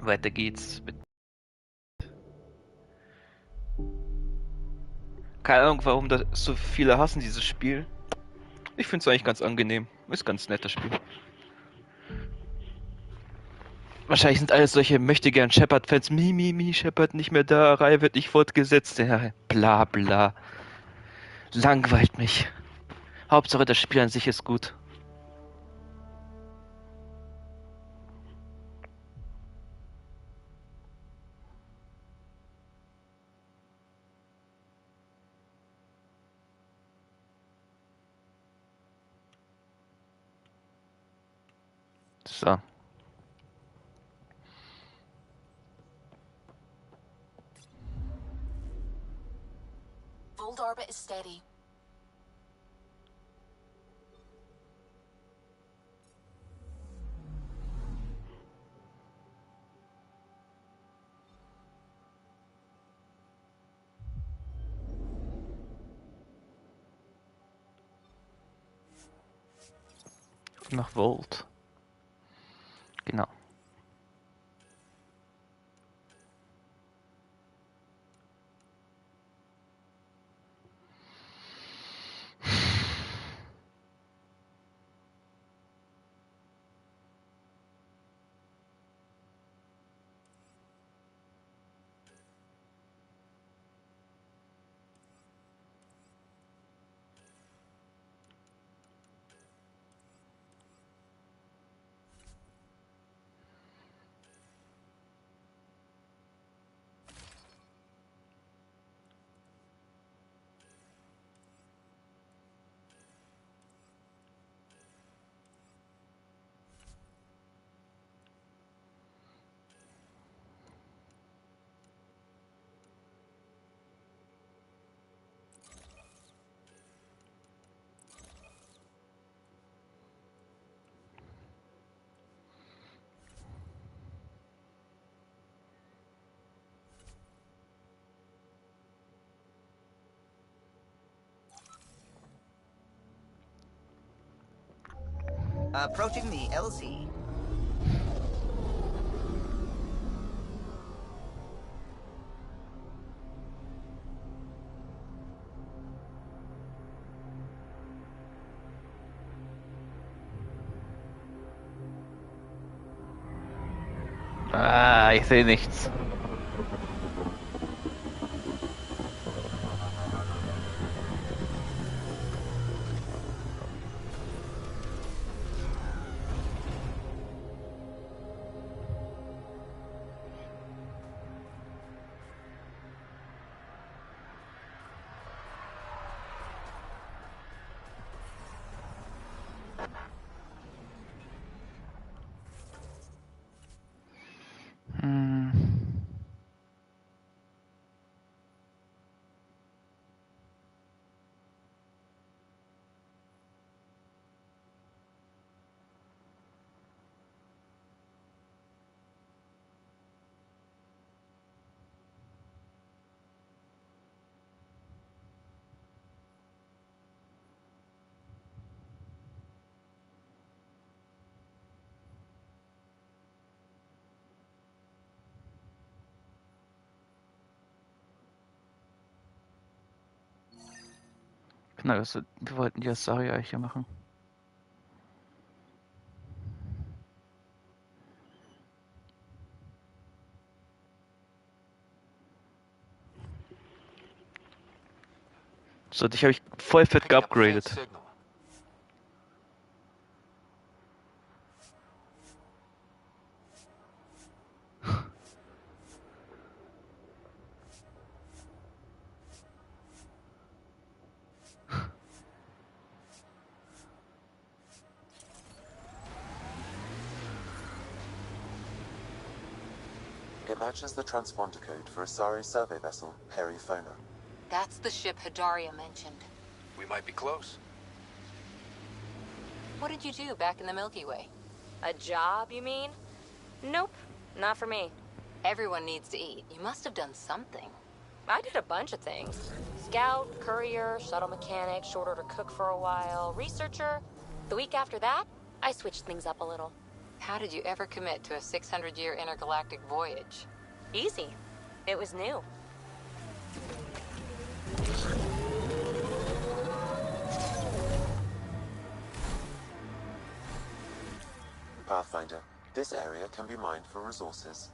Weiter geht's mit. Keine Ahnung, warum da so viele hassen dieses Spiel. Ich find's eigentlich ganz angenehm. Ist ganz nettes Spiel. Wahrscheinlich sind alles solche möchtegern Shepard-Fans. Shepard nicht mehr da, Reihe wird nicht fortgesetzt. Ja, bla bla. Langweilt mich. Hauptsache das Spiel an sich ist gut. So. Old orbit is steady. Nach Volt. Genau. Approaching the LC. Ah, ich sehe nichts. Hm. Genau, wir wollten die Asari-Eiche machen. So, dich habe ich voll fett geupgradet. It matches the transponder code for Asari survey vessel, Perifona. That's the ship Hidaria mentioned. We might be close. What did you do back in the Milky Way? A job, you mean? Nope, not for me. Everyone needs to eat. You must have done something. I did a bunch of things. Scout, courier, shuttle mechanic, short order cook for a while, researcher. The week after that, I switched things up a little. How did you ever commit to a 600-year intergalactic voyage? Easy. It was new. Pathfinder, this area can be mined for resources.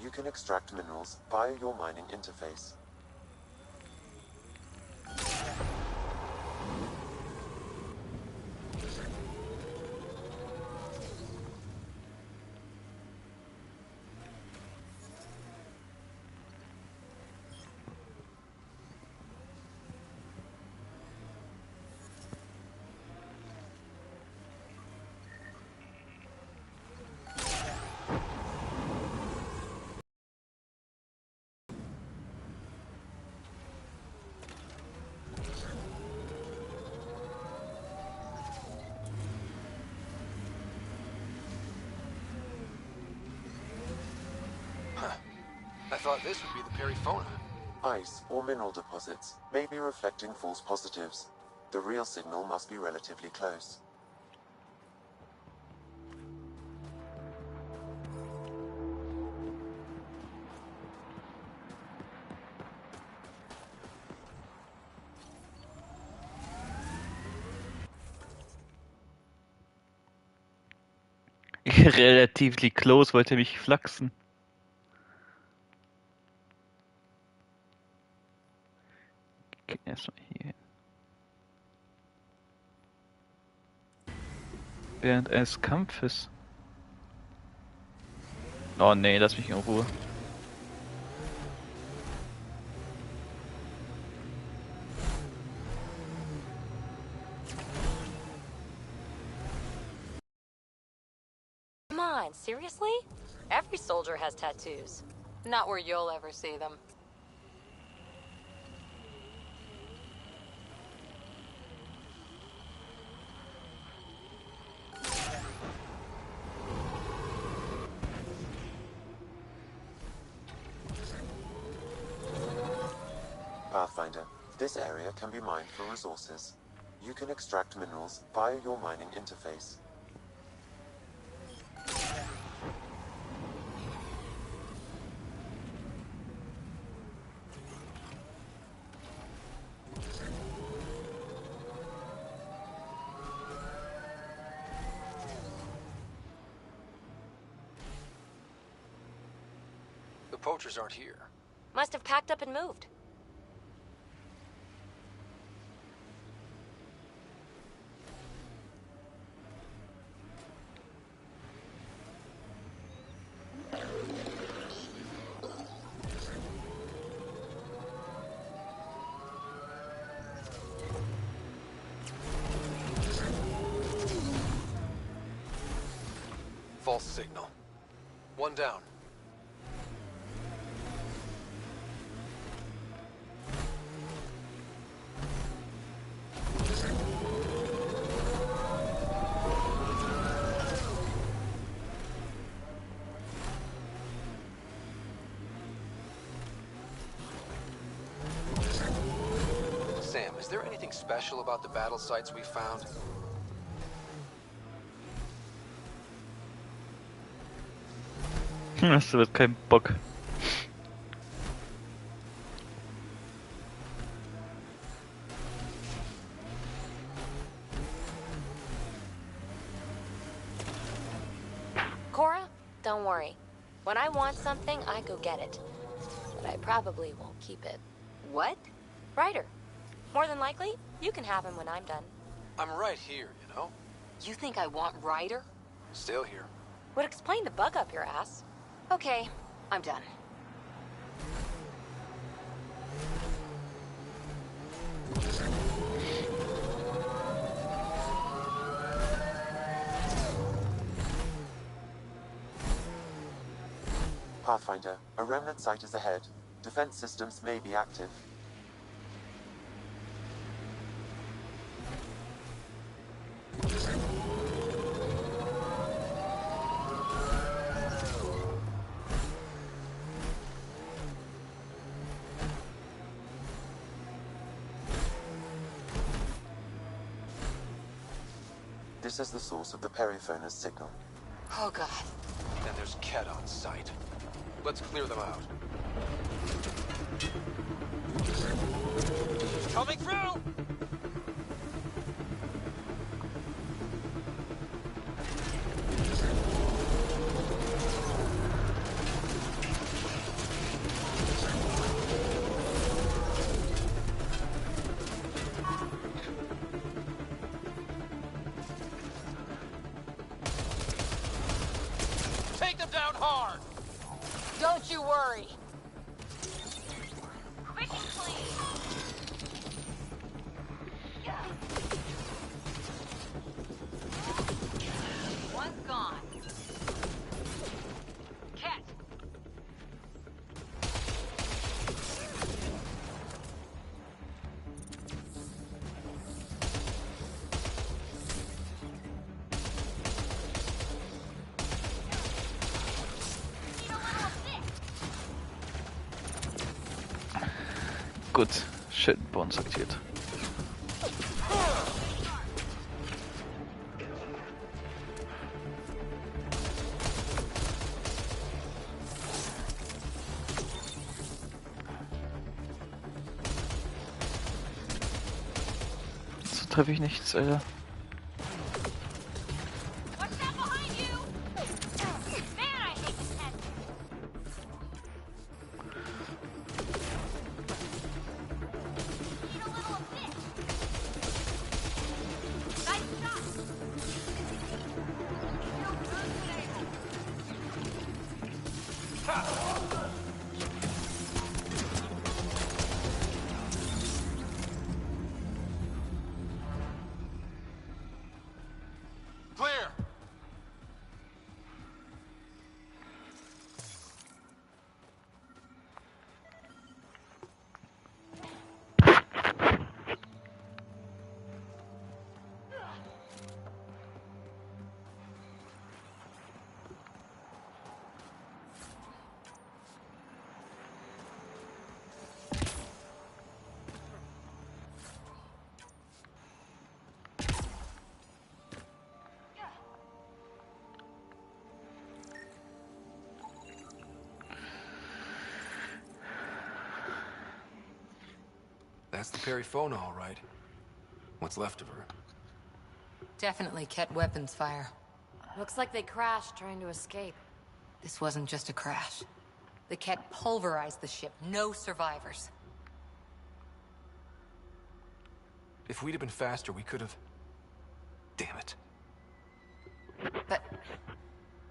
You can extract minerals via your mining interface. I thought this would be the Periphona. Ice or mineral deposits may be reflecting false positives. The real signal must be relatively close. Relatively close wollte mich flachsen. Okay, erstmal hier. Während eines Kampfes. Oh nee, lass mich in Ruhe. Come on, seriously? Every soldier has tattoos. Not where you'll ever see them. Pathfinder, this area can be mined for resources. You can extract minerals via your mining interface. The poachers aren't here. Must have packed up and moved. False signal. One down. Sam, is there anything special about the battle sites we found? Das wird kein Bock. Cora, don't worry. When I want something, I go get it. But I probably won't keep it. What? Ryder. More than likely, you can have him when I'm done. I'm right here, you know? You think I want Ryder? Still here. Would explain the bug up your ass. Okay, I'm done. Pathfinder, a remnant site is ahead. Defense systems may be active. This is the source of the Periphona's signal. Oh, God. And there's Ket on site. Let's clear them out. Coming through! Take them down hard! Don't you worry. One's gone. Cat. Gut, Shit, Bonus aktiviert. So treffe ich nichts, Alter. What's that behind you? Man, I hate this head. Need a little of this. Nice shot. Feel good today. Clear! That's the Perifona, all right. What's left of her? Definitely Ket weapons fire. Looks like they crashed trying to escape. This wasn't just a crash. The Ket pulverized the ship. No survivors. If we'd have been faster, we could have... Damn it. But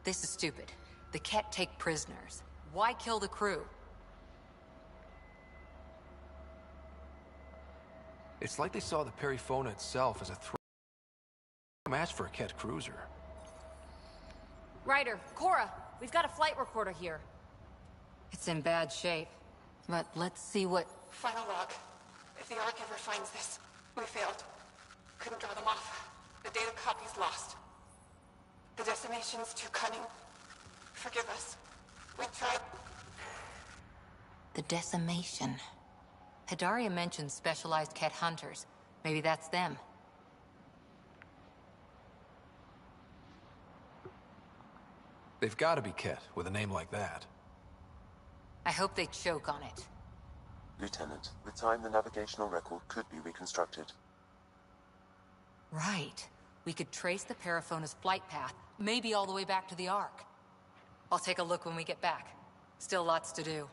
this is stupid. The Ket take prisoners. Why kill the crew? It's like they saw the Perifona itself as a threat. Match for a Ket cruiser. Ryder, Cora, we've got a flight recorder here. It's in bad shape. But let's see what... Final log. If the Ark ever finds this, we failed. Couldn't draw them off. The data copy's lost. The decimation's too cunning. Forgive us. We tried. The decimation. Hidaria mentioned specialized Ket hunters. Maybe that's them. They've got to be Ket with a name like that. I hope they choke on it. Lieutenant, with time the navigational record could be reconstructed. Right. We could trace the Perifona's flight path, maybe all the way back to the Ark. I'll take a look when we get back. Still lots to do.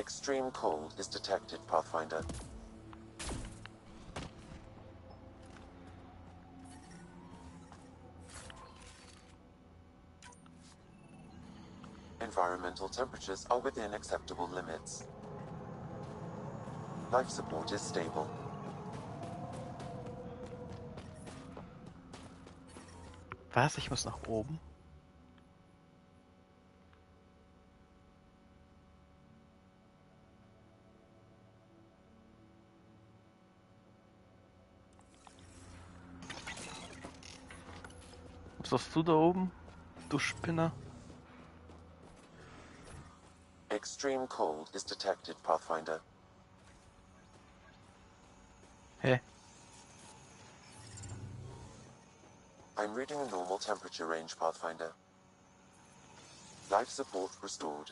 Extreme cold is detected, Pathfinder. Environmental temperatures are within acceptable limits. Life support is stable. Was? Ich muss nach oben? Was hast du da oben, du Spinner? Extreme cold is detected, Pathfinder. Hä? I'm reading a normal temperature range, Pathfinder. Life support restored.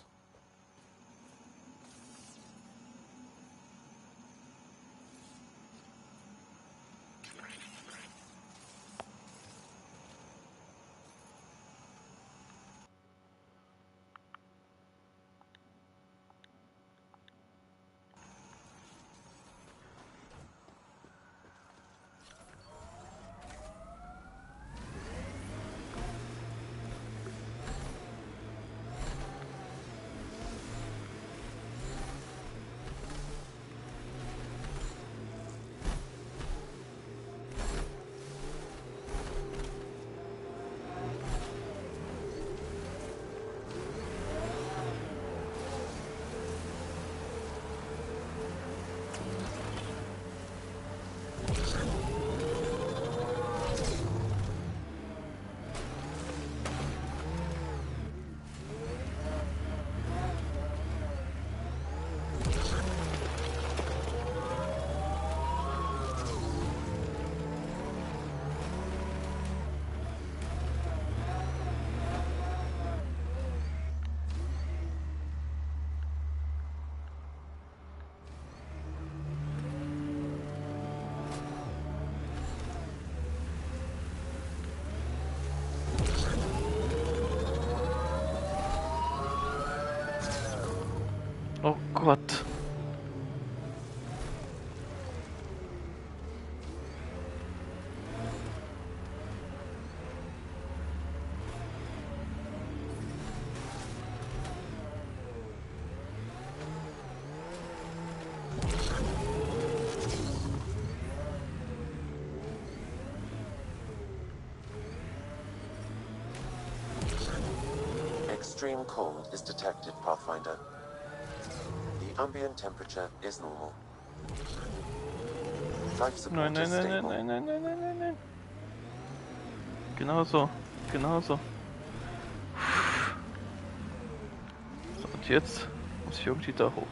Oh Gott. Extreme cold is detected, Pathfinder. The ambient temperature is normal. Life support Nein, is nein, nein, nein, stable. nein, nein, nein, nein, nein, nein. Genau so. Genau so. So, und jetzt muss ich irgendwie da hoch.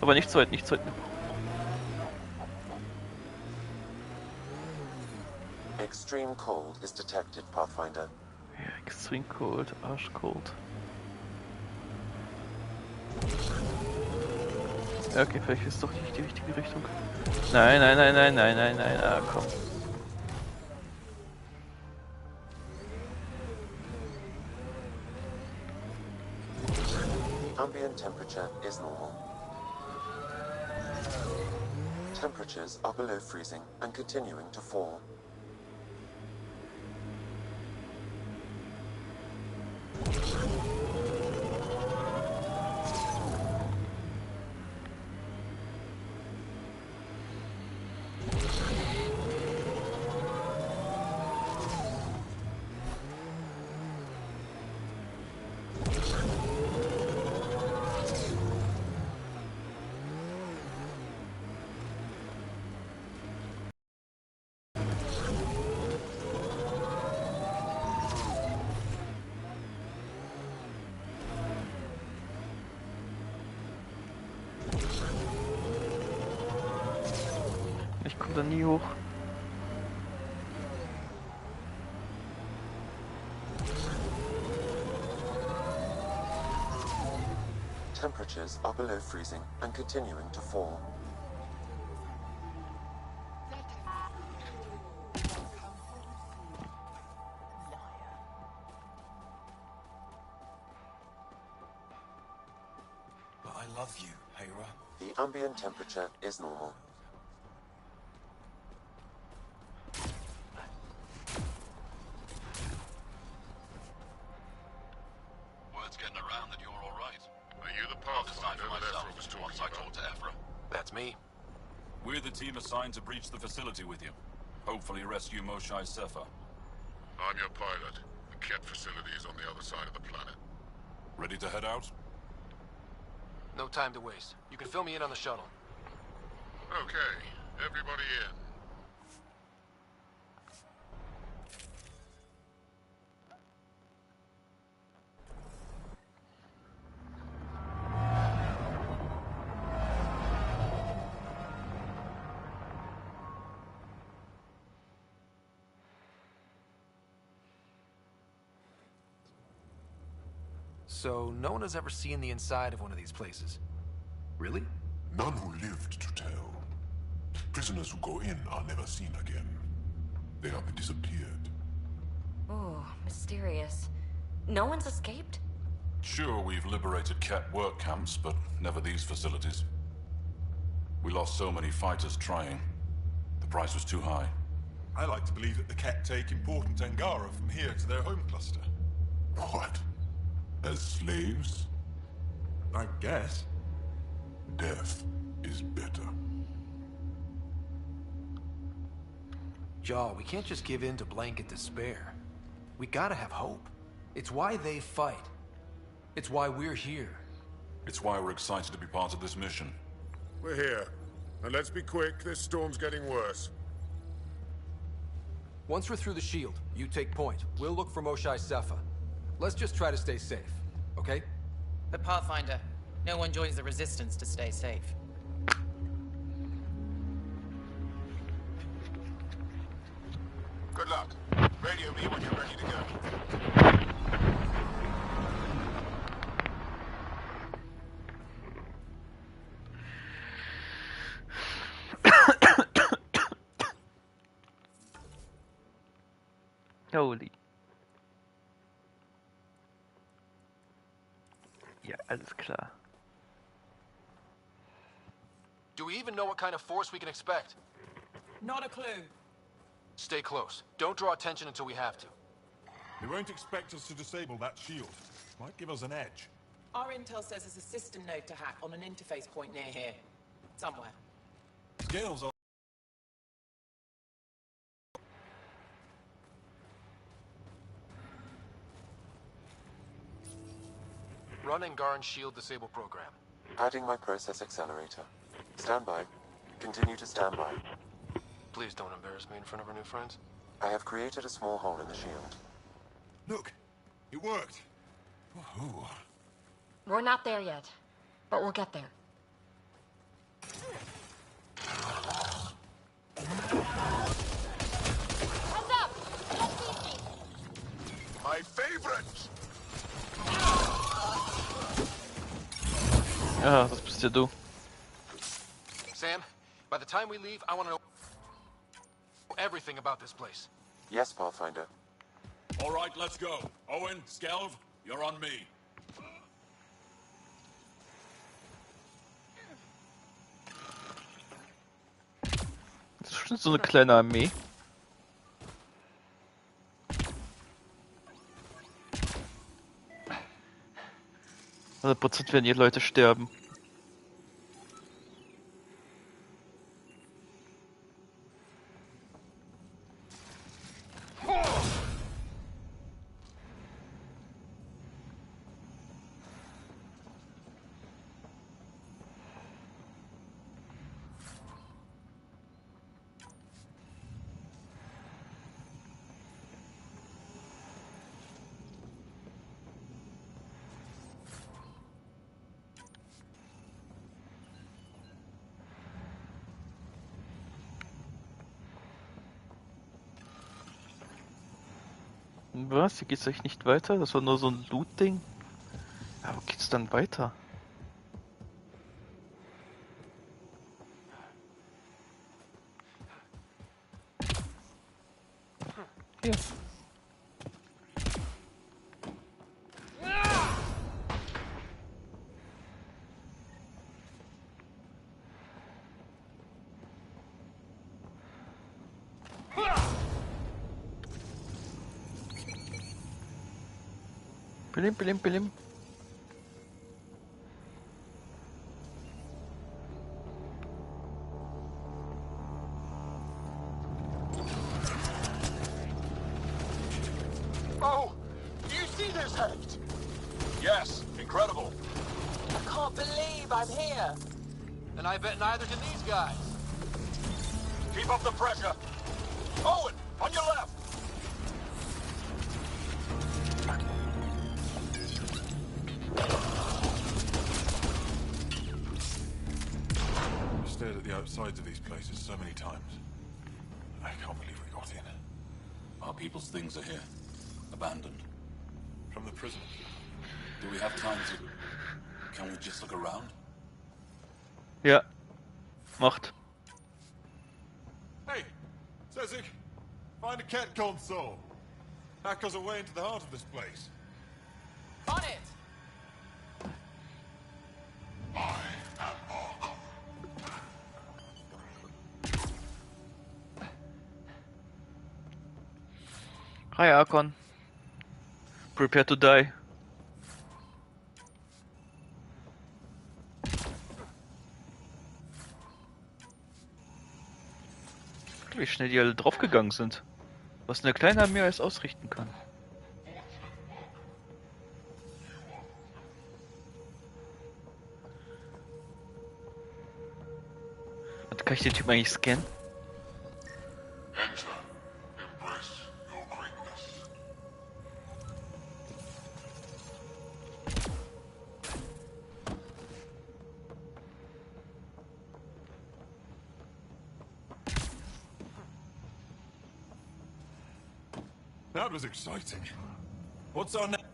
Aber nicht zu weit, nicht zu weit. Extreme cold is detected, Pathfinder. Ja, extrem cold, arschcold. Ja, okay, vielleicht ist doch nicht die richtige Richtung. Nein, nein, nein, nein, nein, nein, nein, ah, komm. The ambient temperature is normal. Temperatures are below freezing and continuing to fall. Ich komme da nie hoch. Temperatures are below freezing and continuing to fall. above you, Hera. The ambient temperature is normal. Word's getting around that you're all right. Are you the I'll decide pathfinder for that myself Ephra was once talking I talk about? to Ephra. That's me. We're the team assigned to breach the facility with you. Hopefully rescue Moshae Sefer. I'm your pilot. The Ket facility is on the other side of the planet. Ready to head out? No time to waste. You can fill me in on the shuttle. Okay, everybody in. So, no one has ever seen the inside of one of these places. Really? None who lived to tell. Prisoners who go in are never seen again. They have disappeared. Ooh, mysterious. No one's escaped? Sure, we've liberated Ket work camps, but never these facilities. We lost so many fighters trying. The price was too high. I like to believe that the Ket take important Angara from here to their home cluster. What? As slaves? I guess. Death is better. Jaw, we can't just give in to blanket despair. We gotta have hope. It's why they fight. It's why we're here. It's why we're excited to be part of this mission. We're here. And let's be quick, this storm's getting worse. Once we're through the shield, you take point. We'll look for Moshae Sefer. Let's just try to stay safe, okay? But Pathfinder, no one joins the Resistance to stay safe. Good luck. Radio me when you're ready to go. Holy. Ja, alles klar. Do we even know what kind of force we can expect? Not a clue. Stay close. Don't draw attention until we have to. They won't expect us to disable that shield. Might give us an edge. Our intel says there's a system node to hack on an interface point near here. Somewhere. Scales are... Run Angaran shield disable program. Adding my process accelerator. Stand by. Continue to stand by. Please don't embarrass me in front of our new friends. I have created a small hole in the shield. Look! It worked! Woohoo! We're not there yet, but we'll get there. Heads up! My favorite! Ah, was bist ja du? Sam, by the time we leave, I want to know everything about this place. Yes, Pathfinder. All right, let's go. Owen, Skelv, you're on me. Das ist schon so eine kleine Armee. %, werden die Leute sterben. Was? Hier geht's euch nicht weiter? Das war nur so ein Loot-Ding? Aber wo geht's dann weiter? Hier. Pilim, pilim, pilim. Oh! Do you see this hecht? Yes, incredible. I can't believe I'm here. And I bet neither can these guys. Keep up the pressure. Owen, on your left. I've stared at the outsides of these places so many times. I can't believe we got in. Our people's things are here. Abandoned. From the prisoners. Do we have time to... Can we just look around? Ja. Macht. Hey, Sezik, find a cat console. Hack us away into the heart of this place. On it! Hi, Arkon. Prepare to die. Wie schnell die alle draufgegangen sind. Was eine kleine Armee alles ausrichten kann. Und kann ich den Typen eigentlich scannen? Enter. Embrace your greatness. That was exciting. What's our next?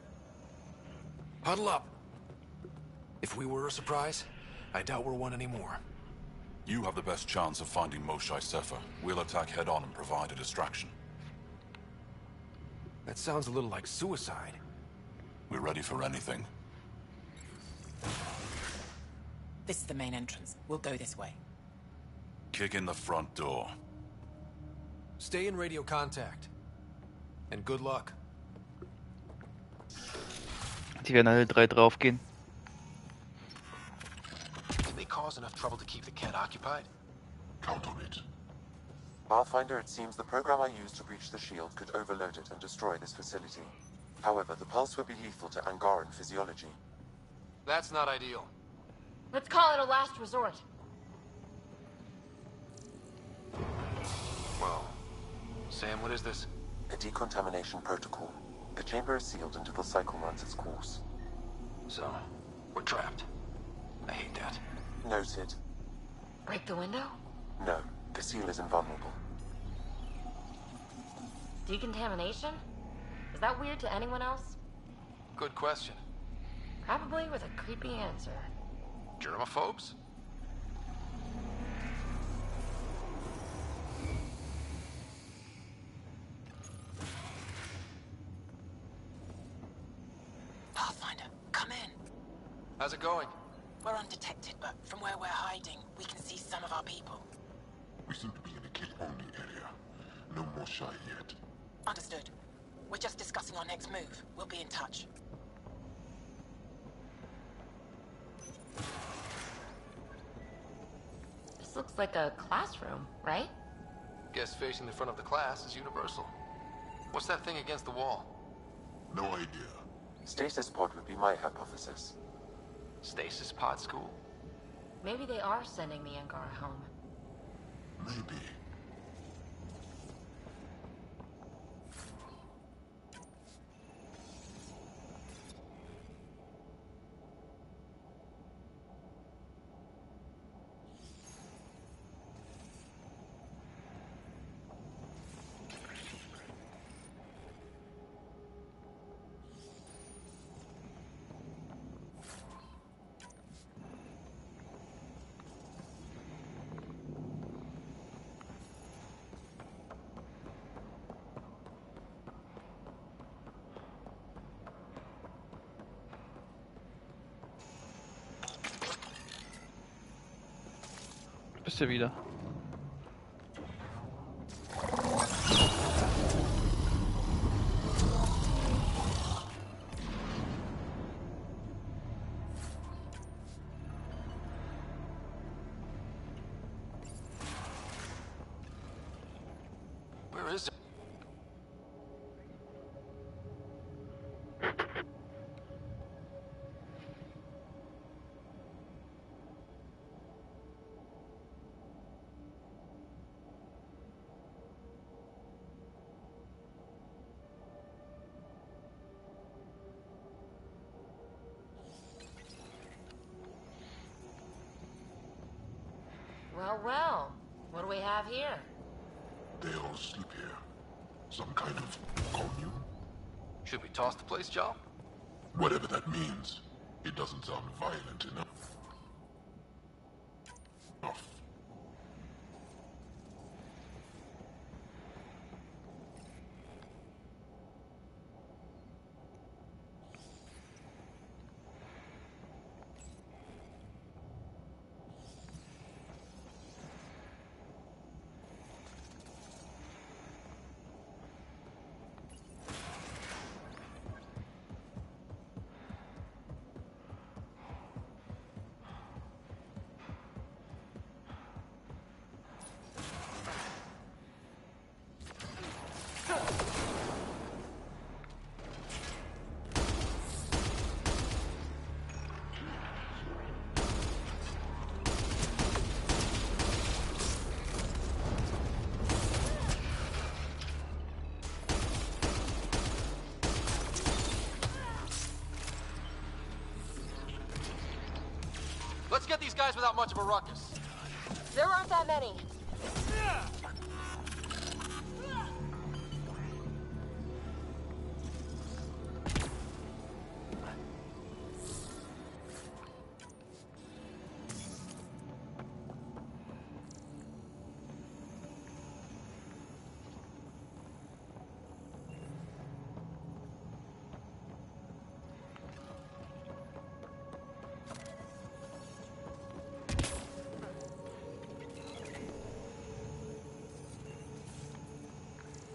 Huddle up. If we were a surprise, I doubt we're one anymore. You have the best chance of finding Moshae Sefer. We'll attack head-on and provide a distraction. That sounds a little like suicide. We're ready for anything. This is the main entrance. We'll go this way. Kick in the front door. Stay in radio contact. And good luck. Die werden alle drei draufgehen. Can they cause enough trouble to keep the Kett occupied? Count on it. Pathfinder, it seems the program I used to breach the shield could overload it and destroy this facility. However, the pulse would be lethal to Angaran physiology. That's not ideal. Let's call it a last resort. Well, Sam, what is this? A decontamination protocol. The chamber is sealed until the cycle runs its course. So, we're trapped. I hate that. Noted. Break the window? No, the seal is invulnerable. Decontamination? Is that weird to anyone else? Good question. Probably with a creepy answer. Germaphobes? Pathfinder, come in. How's it going? We're undetected, but from where we're hiding, we can see some of our people. We seem to be in a kill-only area. No more shy yet. Understood. We're just discussing our next move. We'll be in touch. This looks like a classroom, right? Guess facing the front of the class is universal. What's that thing against the wall? No idea. Stasis pod would be my hypothesis. Stasis pod school? Maybe they are sending the Angara home. Maybe. Bist du wieder? Where is it? Well, well. What do we have here? They all sleep here. Some kind of commune? Should we toss the place, Joe? Whatever that means. It doesn't sound violent enough. Let's get these guys without much of a ruckus. There aren't that many.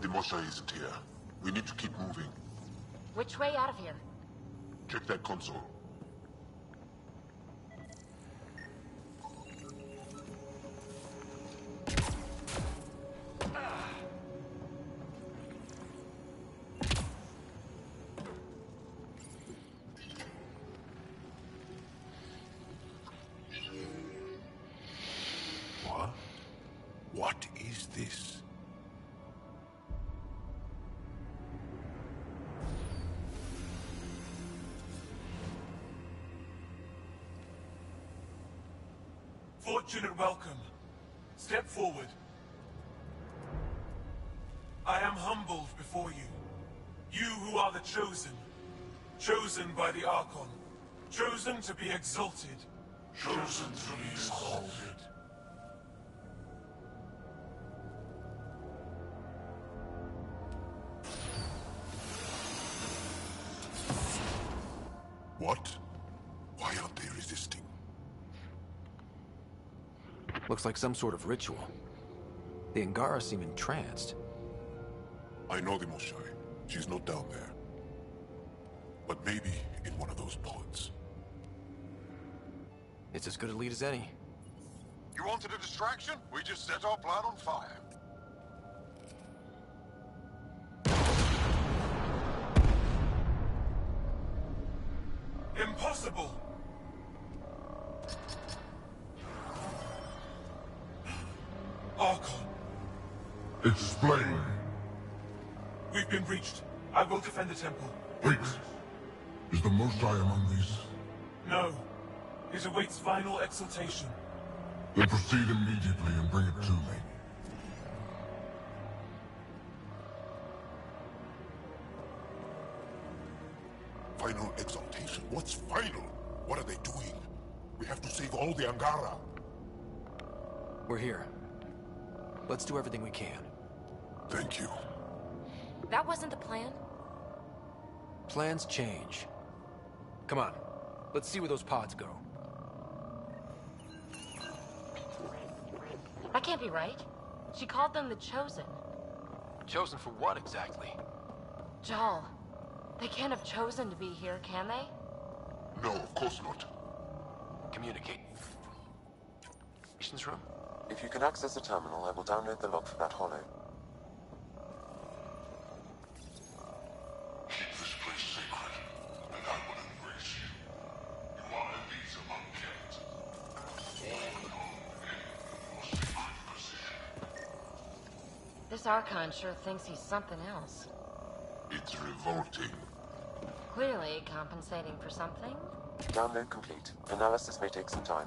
The Mosha isn't here. We need to keep moving. Which way out of here? Check that console. What? What is this? Fortunate welcome. Step forward. I am humbled before you. You who are the chosen. Chosen by the Archon. Chosen to be exalted. Chosen to be exalted. What? Why aren't they resisting? Looks like some sort of ritual. The Angara seem entranced. I know the Moshai. She's not down there. But maybe in one of those pods. It's as good a lead as any. You wanted a distraction? We just set our plan on fire. Impossible! Archon, Explain. we've been breached. I will defend the temple. Wait. Is the Moshai among these? No. It awaits final exaltation. Then proceed immediately and bring it to me. Final exaltation? What's final? What are they doing? We have to save all the Angara. We're here. Let's do everything we can. Thank you. That wasn't the plan. Plans change. Come on. Let's see where those pods go. That can't be right. She called them the Chosen. Chosen for what exactly? Jal, they can't have chosen to be here, can they? No, of course not. Communicate. Room? If you can access the terminal, I will download the log from that hollow. This Archon sure thinks he's something else. It's revolting. Clearly compensating for something. Download complete. Analysis may take some time.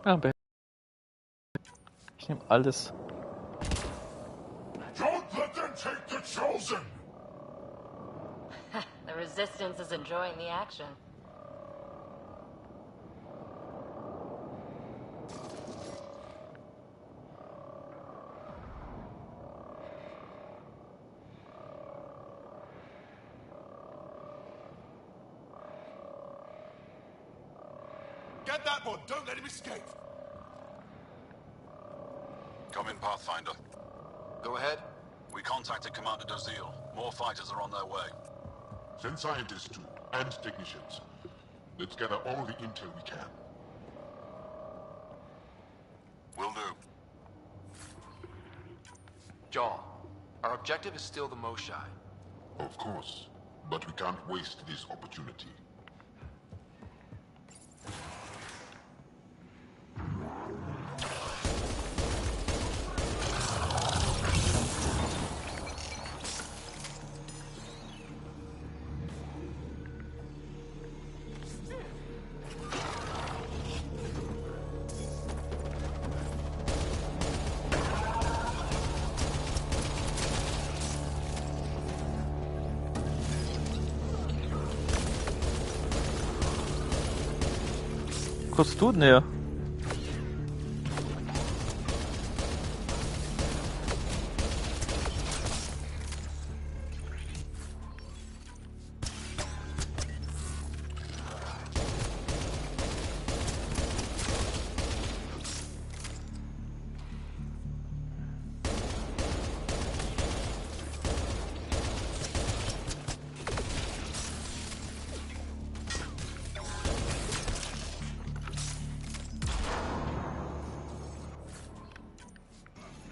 Aber ich nehme alles. Don't let them take the Chosen! The Resistance is enjoying the action. Get that one! Don't let him escape! Come in, Pathfinder. Go ahead. We contacted Commander Dozil. More fighters are on their way. Send scientists too, and technicians. Let's gather all the intel we can. Will do. John, our objective is still the Moshai. Of course, but we can't waste this opportunity. Was tut denn er?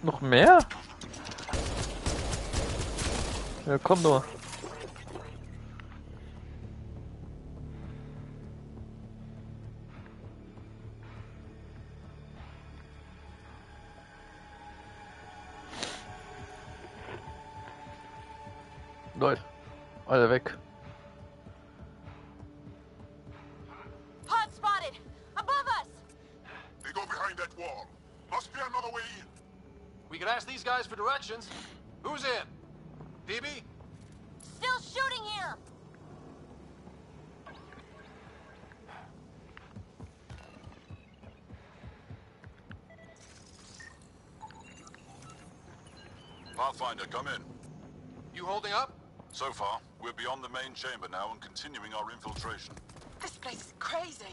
Noch mehr? Ja, komm nur. Leute, alle weg. Pod spotted! Above us! They go behind that wall. Must be another way in. We could ask these guys for directions. Who's in? DB? Still shooting here! Pathfinder, come in. You holding up? So far, we're beyond the main chamber now and continuing our infiltration. This place is crazy.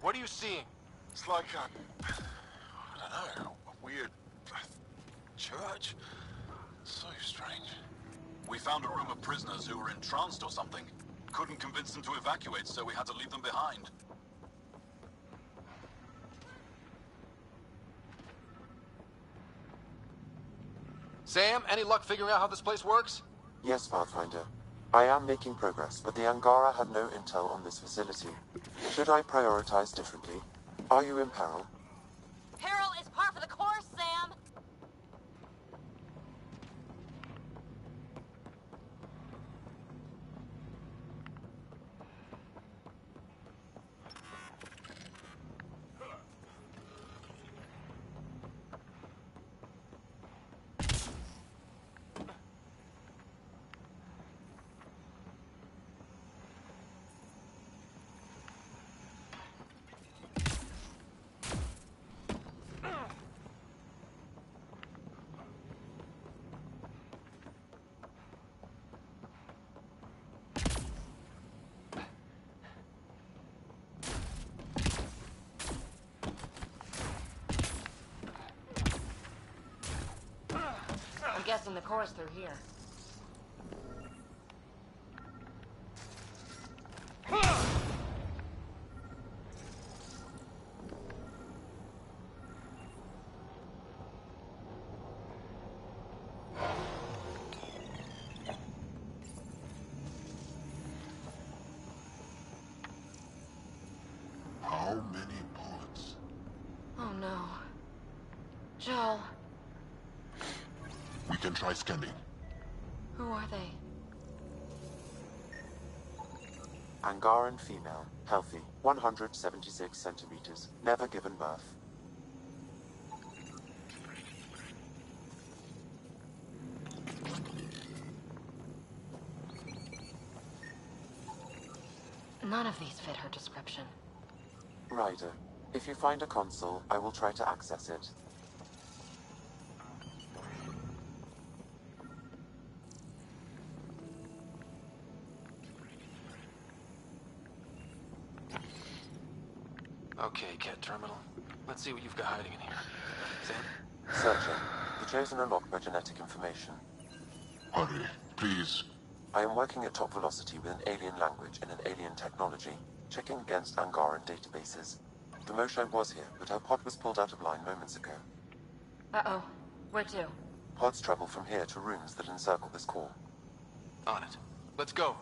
What are you seeing? It's like I don't know, a weird church. So strange. We found a room of prisoners who were entranced or something. Couldn't convince them to evacuate, so we had to leave them behind. Sam, any luck figuring out how this place works? Yes, Pathfinder. I am making progress, but the Angara had no intel on this facility. Should I prioritize differently? Are you in peril? Peril is par for the course, Sam! I'm guessing the core's through here. How many pods? Oh no. Joel, We can try scanning. who are they? Angaran female, healthy, 176 centimeters, never given birth. None of these fit her description. Ryder, if you find a console, I will try to access it. Okay, Cat Terminal. Let's see what you've got hiding in here. Sam? Searching. The Chosen are locked by genetic information. Hurry, please. I am working at top velocity with an alien language and an alien technology, checking against Angaran databases. The Moshae was here, but her pod was pulled out of line moments ago. Uh-oh. Where to? Pods travel from here to rooms that encircle this core. On it. Let's go.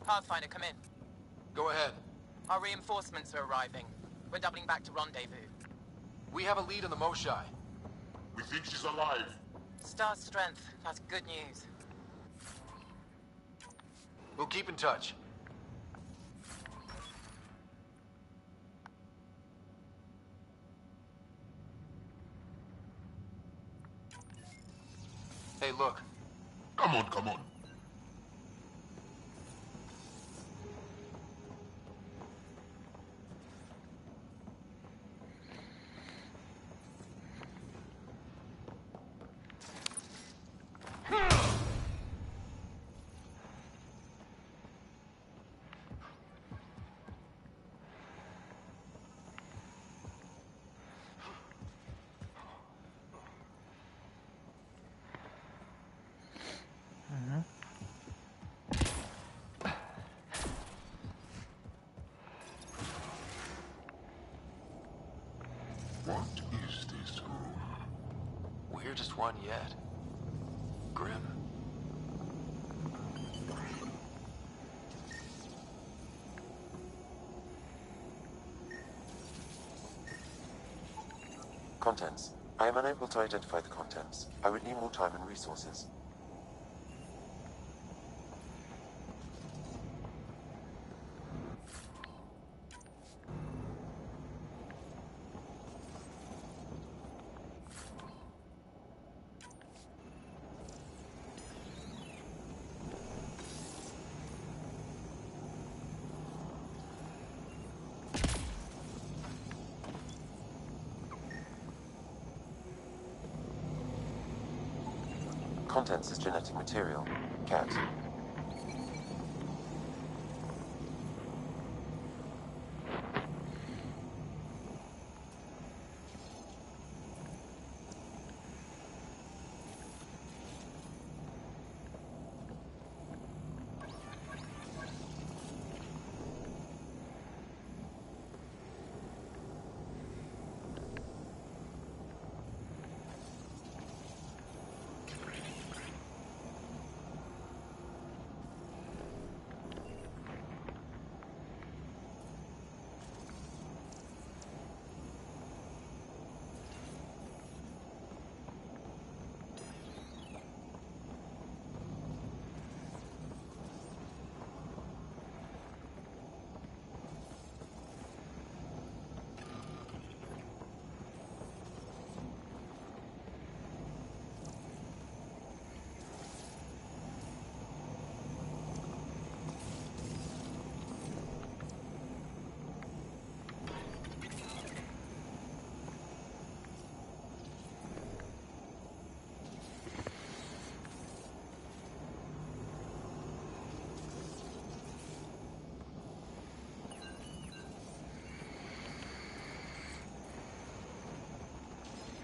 Pathfinder, come in. Go ahead. Our reinforcements are arriving. We're doubling back to rendezvous. We have a lead on the Moshae. We think she's alive. Star strength. That's good news. We'll keep in touch. Hey, look. Come on, come on. What is this room? Weirdest one yet. Grim. Contents. I am unable to identify the contents. I would need more time and resources. Contents is genetic material. Cat.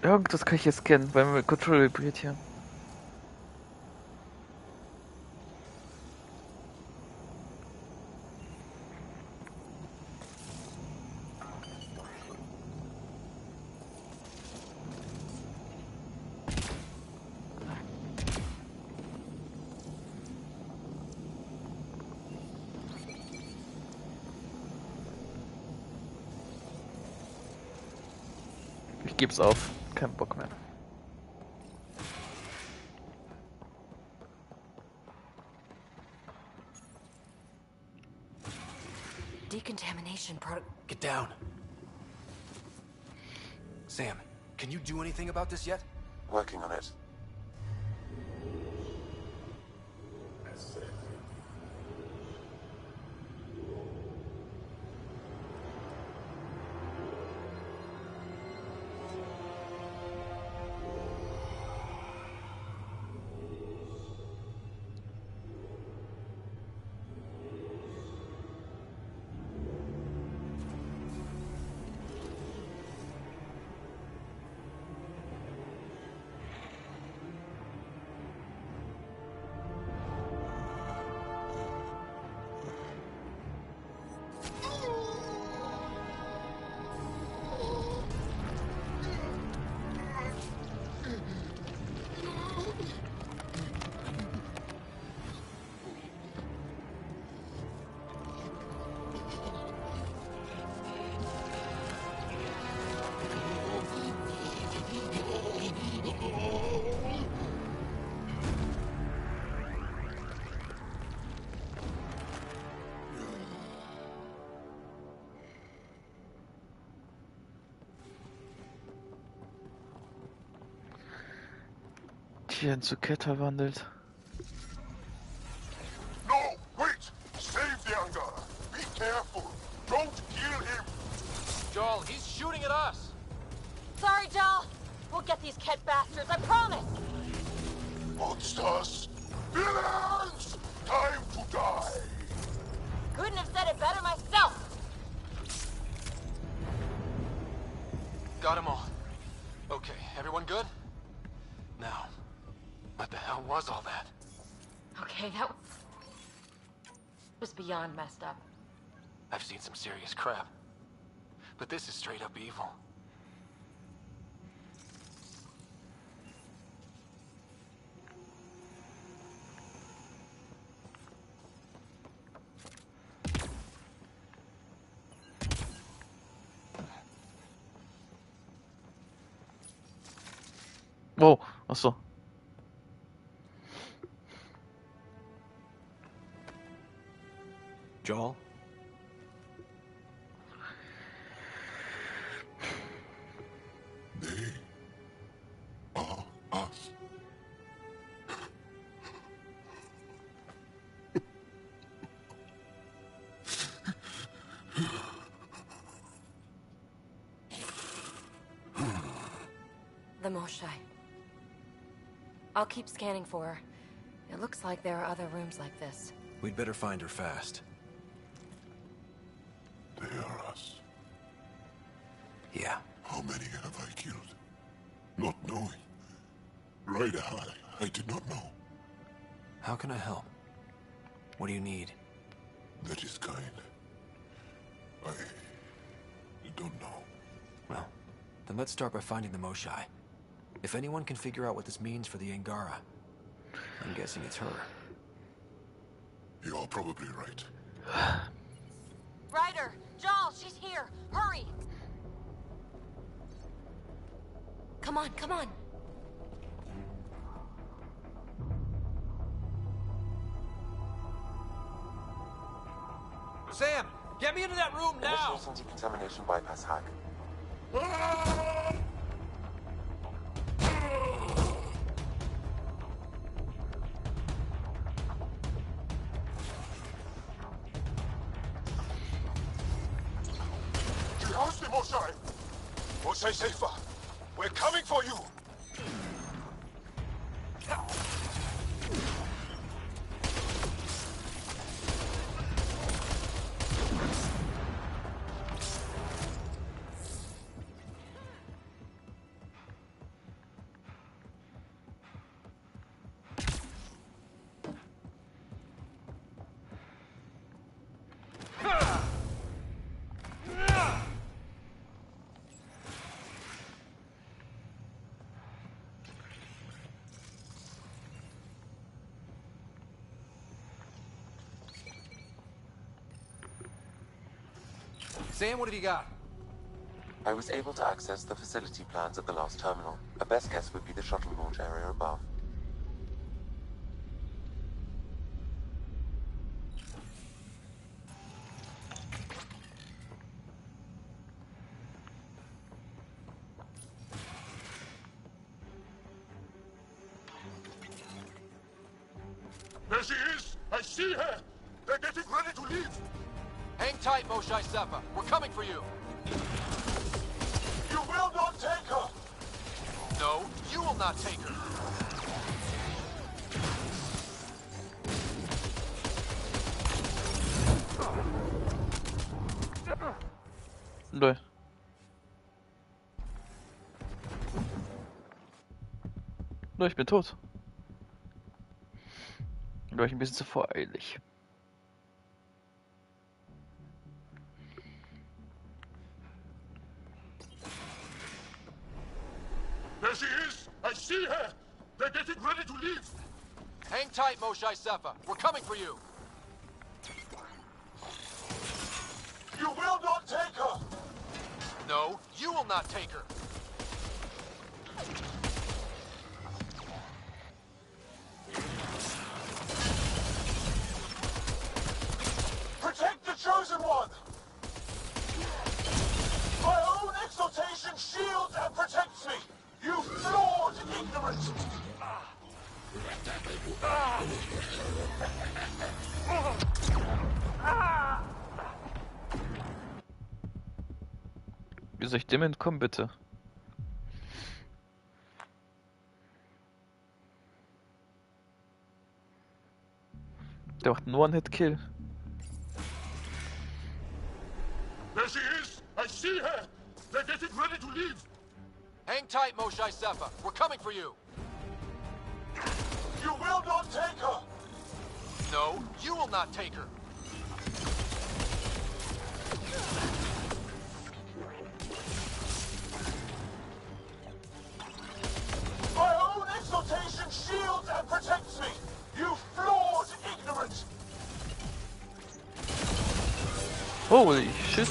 Irgendwas kann ich jetzt scannen, weil mein Controller vibriert hier. Ich geb's auf. Kein Bock mehr. Decontamination protocol. Get down. Sam, can you do anything about this yet? Working on it. Tieren zu Cat verwandelt. No, wait! Save the Angara! Be careful! Don't kill him! Joel, he's shooting at us! Sorry, Joel. We'll get these Ket bastards, I promise. Monsters! Villains! Time to die! Couldn't have said it better myself. Got them all. Okay, everyone good? Now, what the hell was all that? Okay, that was beyond messed up. I've seen some serious crap. But this is straight up evil. Wow, achso. Joel? They are us. The Moshai. I'll keep scanning for her. It looks like there are other rooms like this. We'd better find her fast. They are us. Yeah. How many have I killed? Not knowing. Ryder, I did not know. How can I help? What do you need? That is kind. I don't know. Well, then let's start by finding the Moshai. If anyone can figure out what this means for the Angara, I'm guessing it's her. You're probably right. Ryder! Joel, she's here! Hurry! Come on, come on! Sam! Get me into that room now! Initiating decontamination bypass hack. She has the Moshai! Moshai Safer! We're coming for you! Sam, what have you got? I was able to access the facility plans at the last terminal. A best guess would be the shuttle launch area above. There she is! I see her! They're getting ready to leave! Hang tight, Moshae Seppa. We're coming for you. You will not take her! No, you will not take her. Lol. Lol, ich bin tot. War ich ein bisschen zu voreilig. There she is! I see her! They're getting ready to leave! Hang tight, Moshae Seppa. We're coming for you. You will not take her! No, you will not take her. Protect the Chosen One! My own exaltation shields and protects me! You flawed ignorant! Wie soll ich dem entkommen, bitte? Der macht einen One-Hit-Kill. There she is! I see her! They're getting ready to leave! Hang tight, Moshae Seppa. We're coming for you. You will not take her! No, you will not take her. My own exaltation shields and protects me! You flawed ignorant! Holy shit.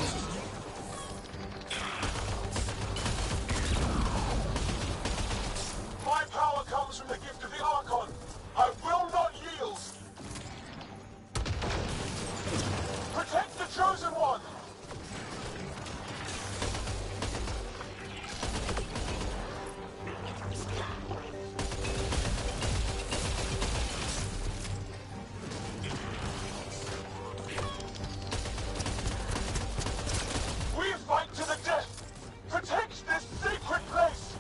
My power comes from the gift of the Archon! I will not yield! Protect the Chosen One! We fight to the death! Protect this sacred place!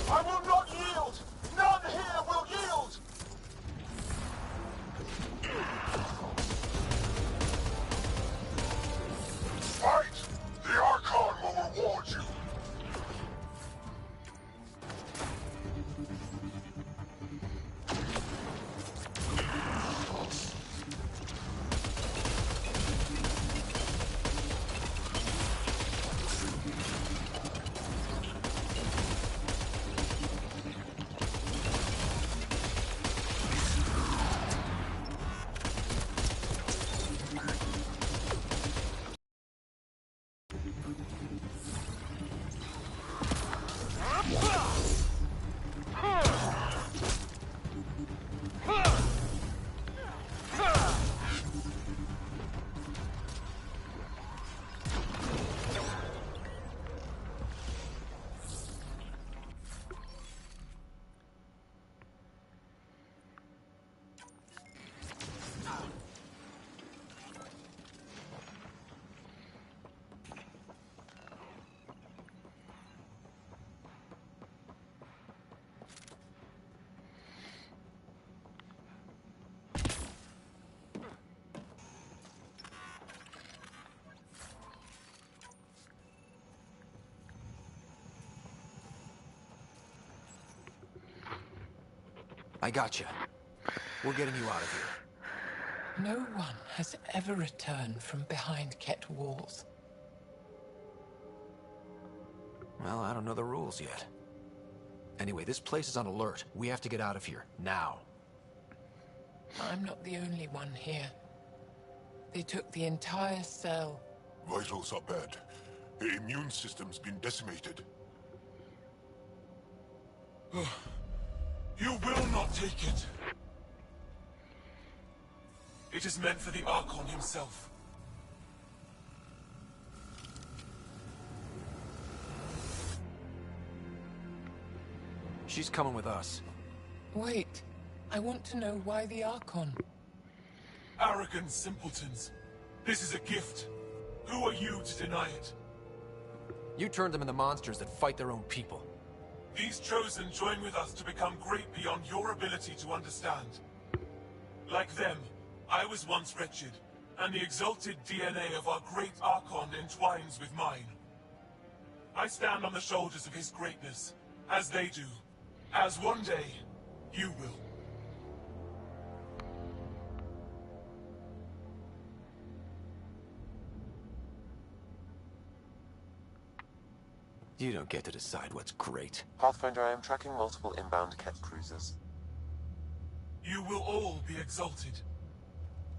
I will not yield! None here will yield! Fight! The Archon will reward you! I gotcha. We're getting you out of here. No one has ever returned from behind Ket walls. Well, I don't know the rules yet. Anyway, this place is on alert. We have to get out of here, now. I'm not the only one here. They took the entire cell. Vitals are bad. The immune system's been decimated. You will not take it. It is meant for the Archon himself. She's coming with us. Wait. I want to know why the Archon. Arrogant simpletons. This is a gift. Who are you to deny it? You turned them into monsters that fight their own people. These Chosen join with us to become great beyond your ability to understand. Like them, I was once wretched, and the exalted DNA of our great Archon entwines with mine. I stand on the shoulders of his greatness, as they do, as one day, you will. You don't get to decide what's great. Pathfinder, I am tracking multiple inbound Ket cruisers. You will all be exalted.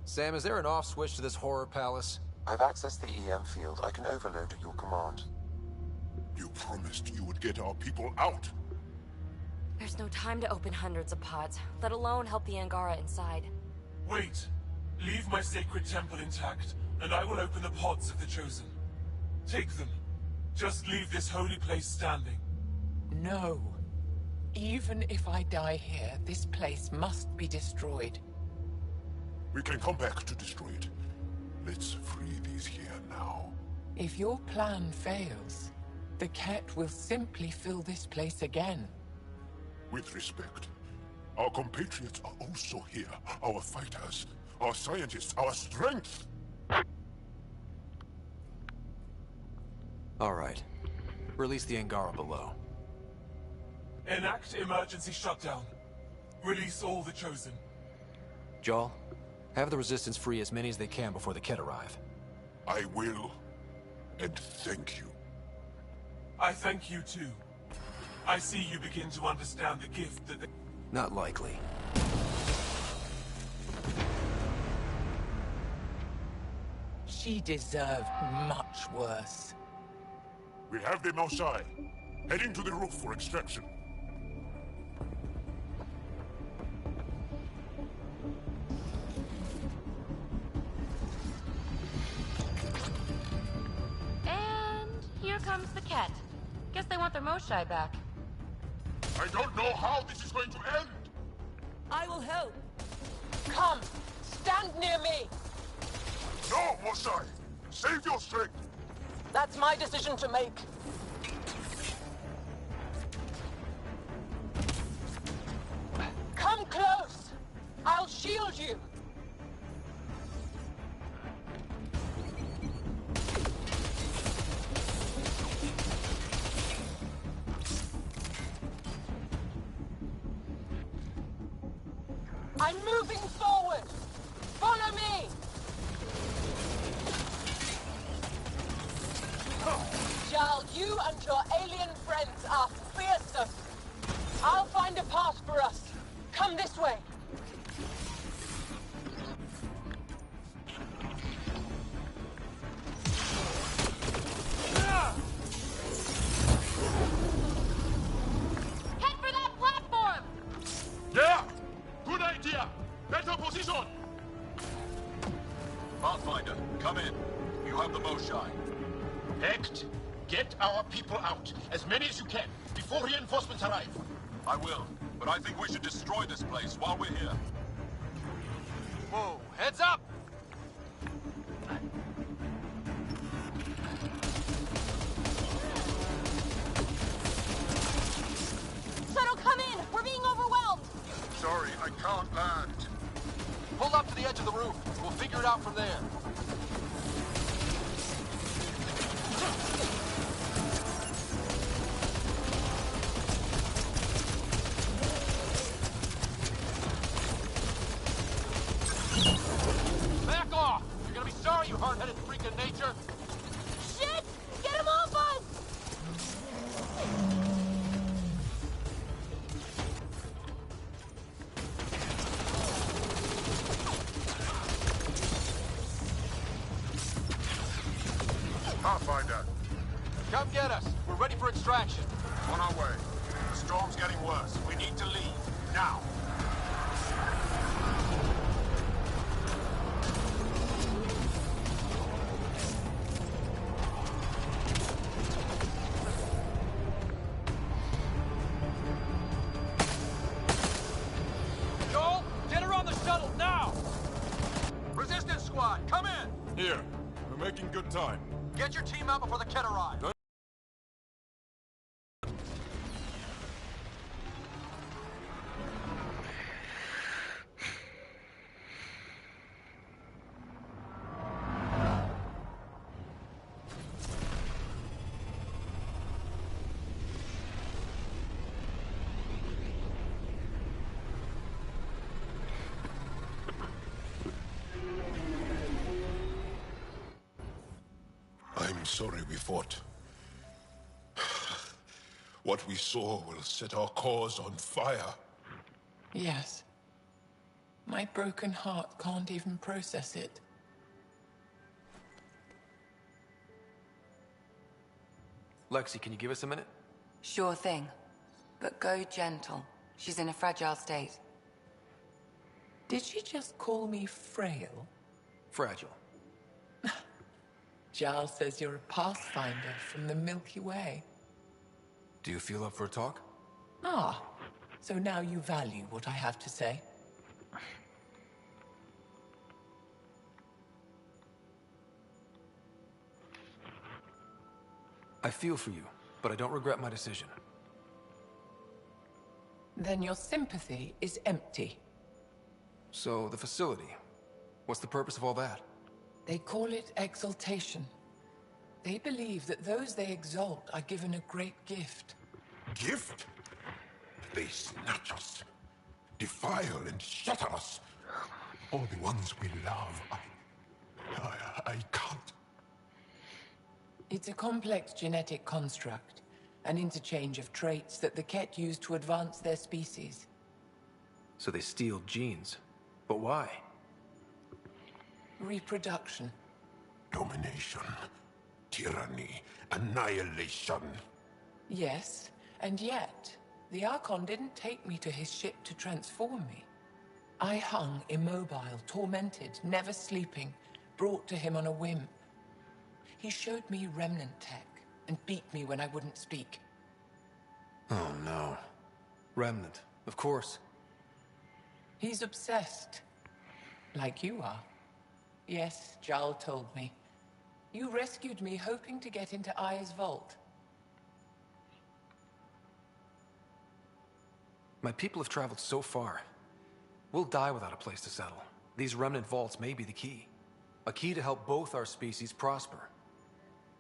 Sam, is there an off switch to this horror palace? I've accessed the EM field. I can overload at your command. You promised you would get our people out. There's no time to open hundreds of pods, let alone help the Angara inside. Wait. Leave my sacred temple intact, and I will open the pods of the Chosen. Take them. Just leave this holy place standing. No. Even if I die here, this place must be destroyed. We can come back to destroy it. Let's free these here now. If your plan fails, the Ket will simply fill this place again. With respect, our compatriots are also here. Our fighters, our scientists, our strength. All right. Release the Angara below. Enact emergency shutdown. Release all the Chosen. Joel, have the Resistance free as many as they can before the Ket arrive. I will. And thank you. I thank you too. I see you begin to understand the gift that the... Not likely. She deserved much worse. We have them outside. Heading to the roof for extraction. And here comes the Ket. Guess they want their Moshai back. I don't know how this is going to end. I will help. Come, stand near me. No, Mosai. Save your strength. That's my decision to make. Come close. I'll shield you. I'm moving forward. Follow me. Jarl, you and your alien friends are fearsome. I'll find a path for us. Come this way. Head for that platform! Yeah! Good idea! Better position! Pathfinder, come in. You have the Moshai. Hecht, get our people out. As many as you can, before reinforcements arrive. I will, but I think we should destroy this place while we're here. Whoa, heads up! Shuttle, come in! We're being overwhelmed! Sorry, I can't land. Pull up to the edge of the roof. We'll figure it out from there. Back off! You're gonna be sorry, you hard-headed freak of nature. Shit! Get him off us! Pathfinder. Come get us. We're ready for extraction. On our way. The storm's getting worse. We need to leave. Now. Joel, get her on the shuttle now! Resistance squad, come in! Here. We're making good time. Get your team out before the Ket arrive. I'm sorry we fought. What we saw will set our cause on fire. Yes. My broken heart can't even process it. Lexi, can you give us a minute? Sure thing. But go gentle. She's in a fragile state. Did she just call me frail? Fragile. Giles says you're a pathfinder from the Milky Way. Do you feel up for a talk? Ah, so now you value what I have to say. I feel for you, but I don't regret my decision. Then your sympathy is empty. So, the facility. What's the purpose of all that? They call it exaltation. They believe that those they exalt are given a great gift. Gift? They snatch us, defile and shatter us. All the ones we love. I can't. It's a complex genetic construct, an interchange of traits that the Ket use to advance their species. So they steal genes. But why? Reproduction. Domination, tyranny, annihilation. Yes, and yet, the Archon didn't take me to his ship to transform me. I hung immobile, tormented, never sleeping, brought to him on a whim. He showed me remnant tech and beat me when I wouldn't speak. Oh no. Remnant, of course. He's obsessed. Like you are. Yes, Jarl told me. You rescued me hoping to get into Aya's vault. My people have traveled so far. We'll die without a place to settle. These remnant vaults may be the key. A key to help both our species prosper.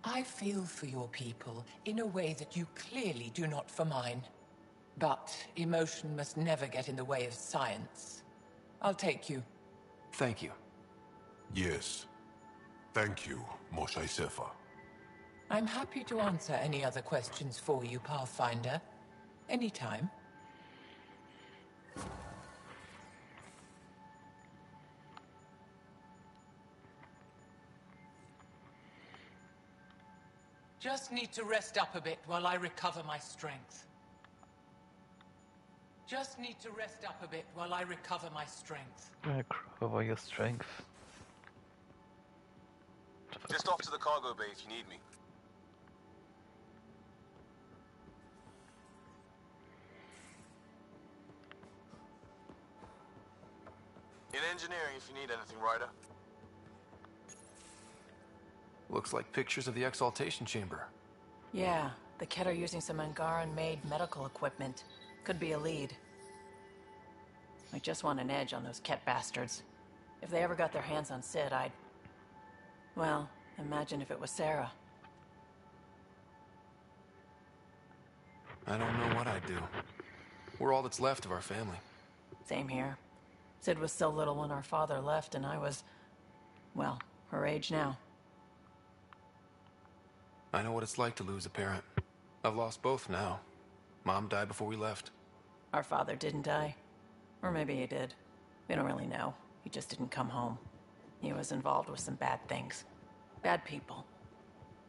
I feel for your people in a way that you clearly do not for mine. But emotion must never get in the way of science. I'll take you. Thank you. Yes. Thank you, Moshae Sefa. I'm happy to answer any other questions for you, Pathfinder. Anytime. Just need to rest up a bit while I recover my strength. Just need to rest up a bit while I recover my strength. Recover your strength. Just off to the cargo bay if you need me. In engineering if you need anything, Ryder. Looks like pictures of the exaltation chamber. Yeah, the Ket are using some Angaran-made medical equipment. Could be a lead. I just want an edge on those Ket bastards. If they ever got their hands on Sid, I'd... Well, imagine if it was Sarah. I don't know what I'd do. We're all that's left of our family. Same here. Sid was so little when our father left, and I was... well, her age now. I know what it's like to lose a parent. I've lost both now. Mom died before we left. Our father didn't die. Or maybe he did. We don't really know. He just didn't come home. He was involved with some bad things. Bad people.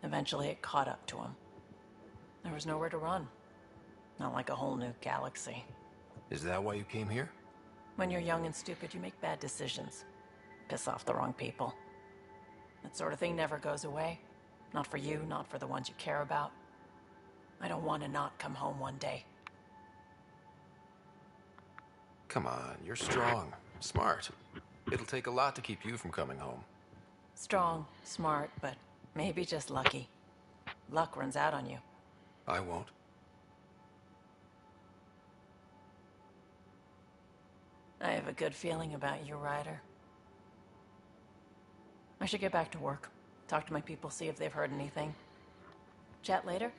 Eventually it caught up to him. There was nowhere to run. Not like a whole new galaxy. Is that why you came here? When you're young and stupid, you make bad decisions. Piss off the wrong people. That sort of thing never goes away. Not for you, not for the ones you care about. I don't want to not come home one day. Come on, you're strong, smart. It'll take a lot to keep you from coming home. Strong, smart, but maybe just lucky. Luck runs out on you. I won't. I have a good feeling about you, Ryder. I should get back to work. Talk to my people, see if they've heard anything. Chat later?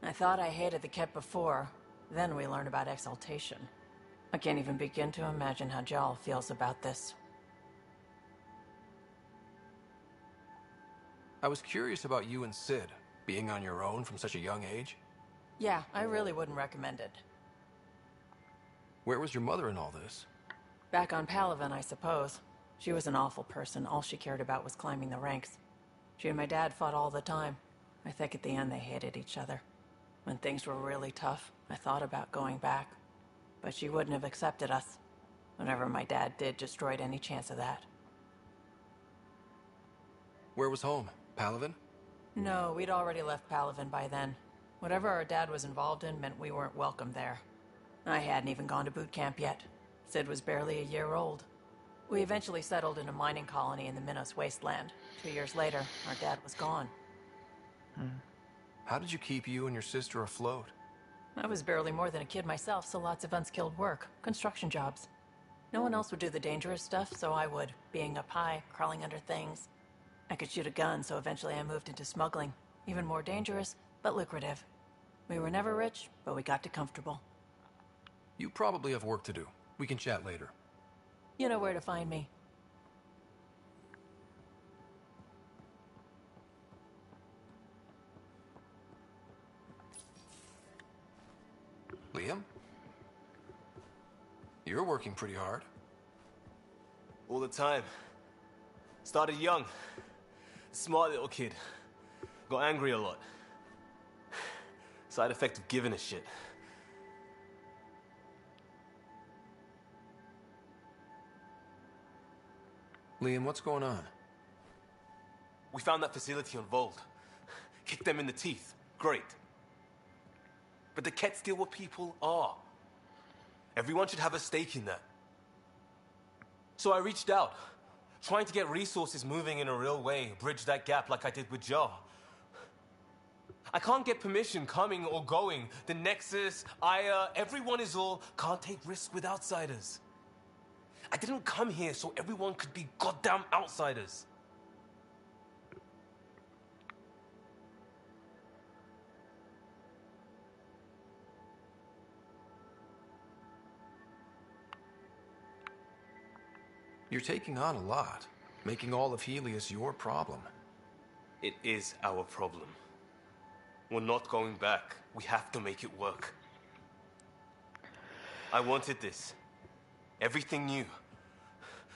I thought I hated the Ket before. Then we learned about exaltation. I can't even begin to imagine how Jal feels about this. I was curious about you and Sid, being on your own from such a young age. Yeah, I really wouldn't recommend it. Where was your mother in all this? Back on Palaven, I suppose. She was an awful person. All she cared about was climbing the ranks. She and my dad fought all the time. I think at the end they hated each other. When things were really tough, I thought about going back. But she wouldn't have accepted us. Whatever my dad did destroyed any chance of that. Where was home? Palaven? No, we'd already left Palaven by then. Whatever our dad was involved in meant we weren't welcome there. I hadn't even gone to boot camp yet. Sid was barely a year old. We eventually settled in a mining colony in the Minos wasteland. 2 years later, our dad was gone. How did you keep you and your sister afloat? I was barely more than a kid myself, so lots of unskilled work. Construction jobs. No one else would do the dangerous stuff, so I would. Being up high, crawling under things. I could shoot a gun, so eventually I moved into smuggling. Even more dangerous, but lucrative. We were never rich, but we got to comfortable. You probably have work to do. We can chat later. You know where to find me. Liam? You're working pretty hard. All the time. Started young. Smart little kid. Got angry a lot. Side effect of giving a shit. Liam, what's going on? We found that facility on Vold. Kicked them in the teeth. Great. But the Ket steal what people are. Everyone should have a stake in that. So I reached out, trying to get resources moving in a real way, bridge that gap like I did with Jar. I can't get permission coming or going. The Nexus, Aya, everyone is all can't take risks with outsiders. I didn't come here so everyone could be goddamn outsiders. You're taking on a lot, making all of Helios your problem. It is our problem. We're not going back. We have to make it work. I wanted this. Everything new.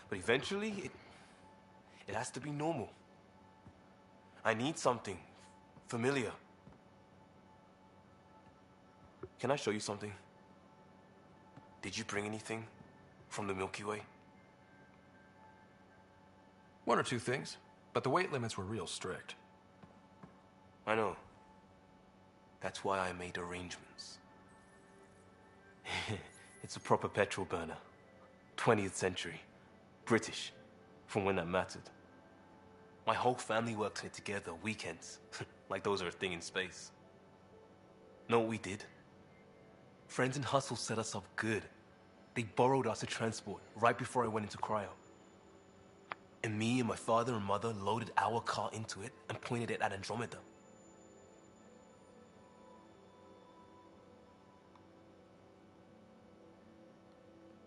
But eventually, it has to be normal. I need something familiar. Can I show you something? Did you bring anything from the Milky Way? One or two things, but the weight limits were real strict. I know. That's why I made arrangements. It's a proper petrol burner. 20th century. British. From when that mattered. My whole family worked on it together, weekends. Like those are a thing in space. Know what we did? Friends in Hustle set us up good. They borrowed us a transport right before I went into cryo. And me and my father and mother loaded our car into it and pointed it at Andromeda.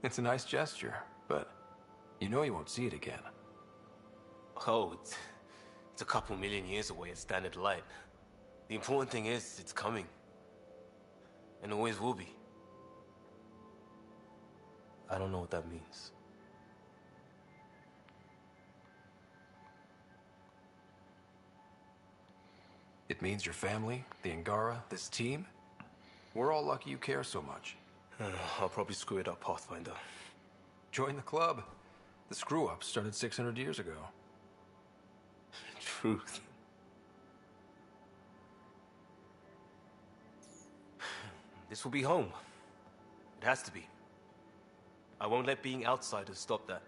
It's a nice gesture, but you know you won't see it again. Oh, it's a couple million years away at standard light. The important thing is, it's coming. And always will be. I don't know what that means. It means your family, the Angara, this team. We're all lucky you care so much. I'll probably screw it up, Pathfinder. Join the club. The screw-up started 600 years ago. Truth. This will be home. It has to be. I won't let being outsiders stop that.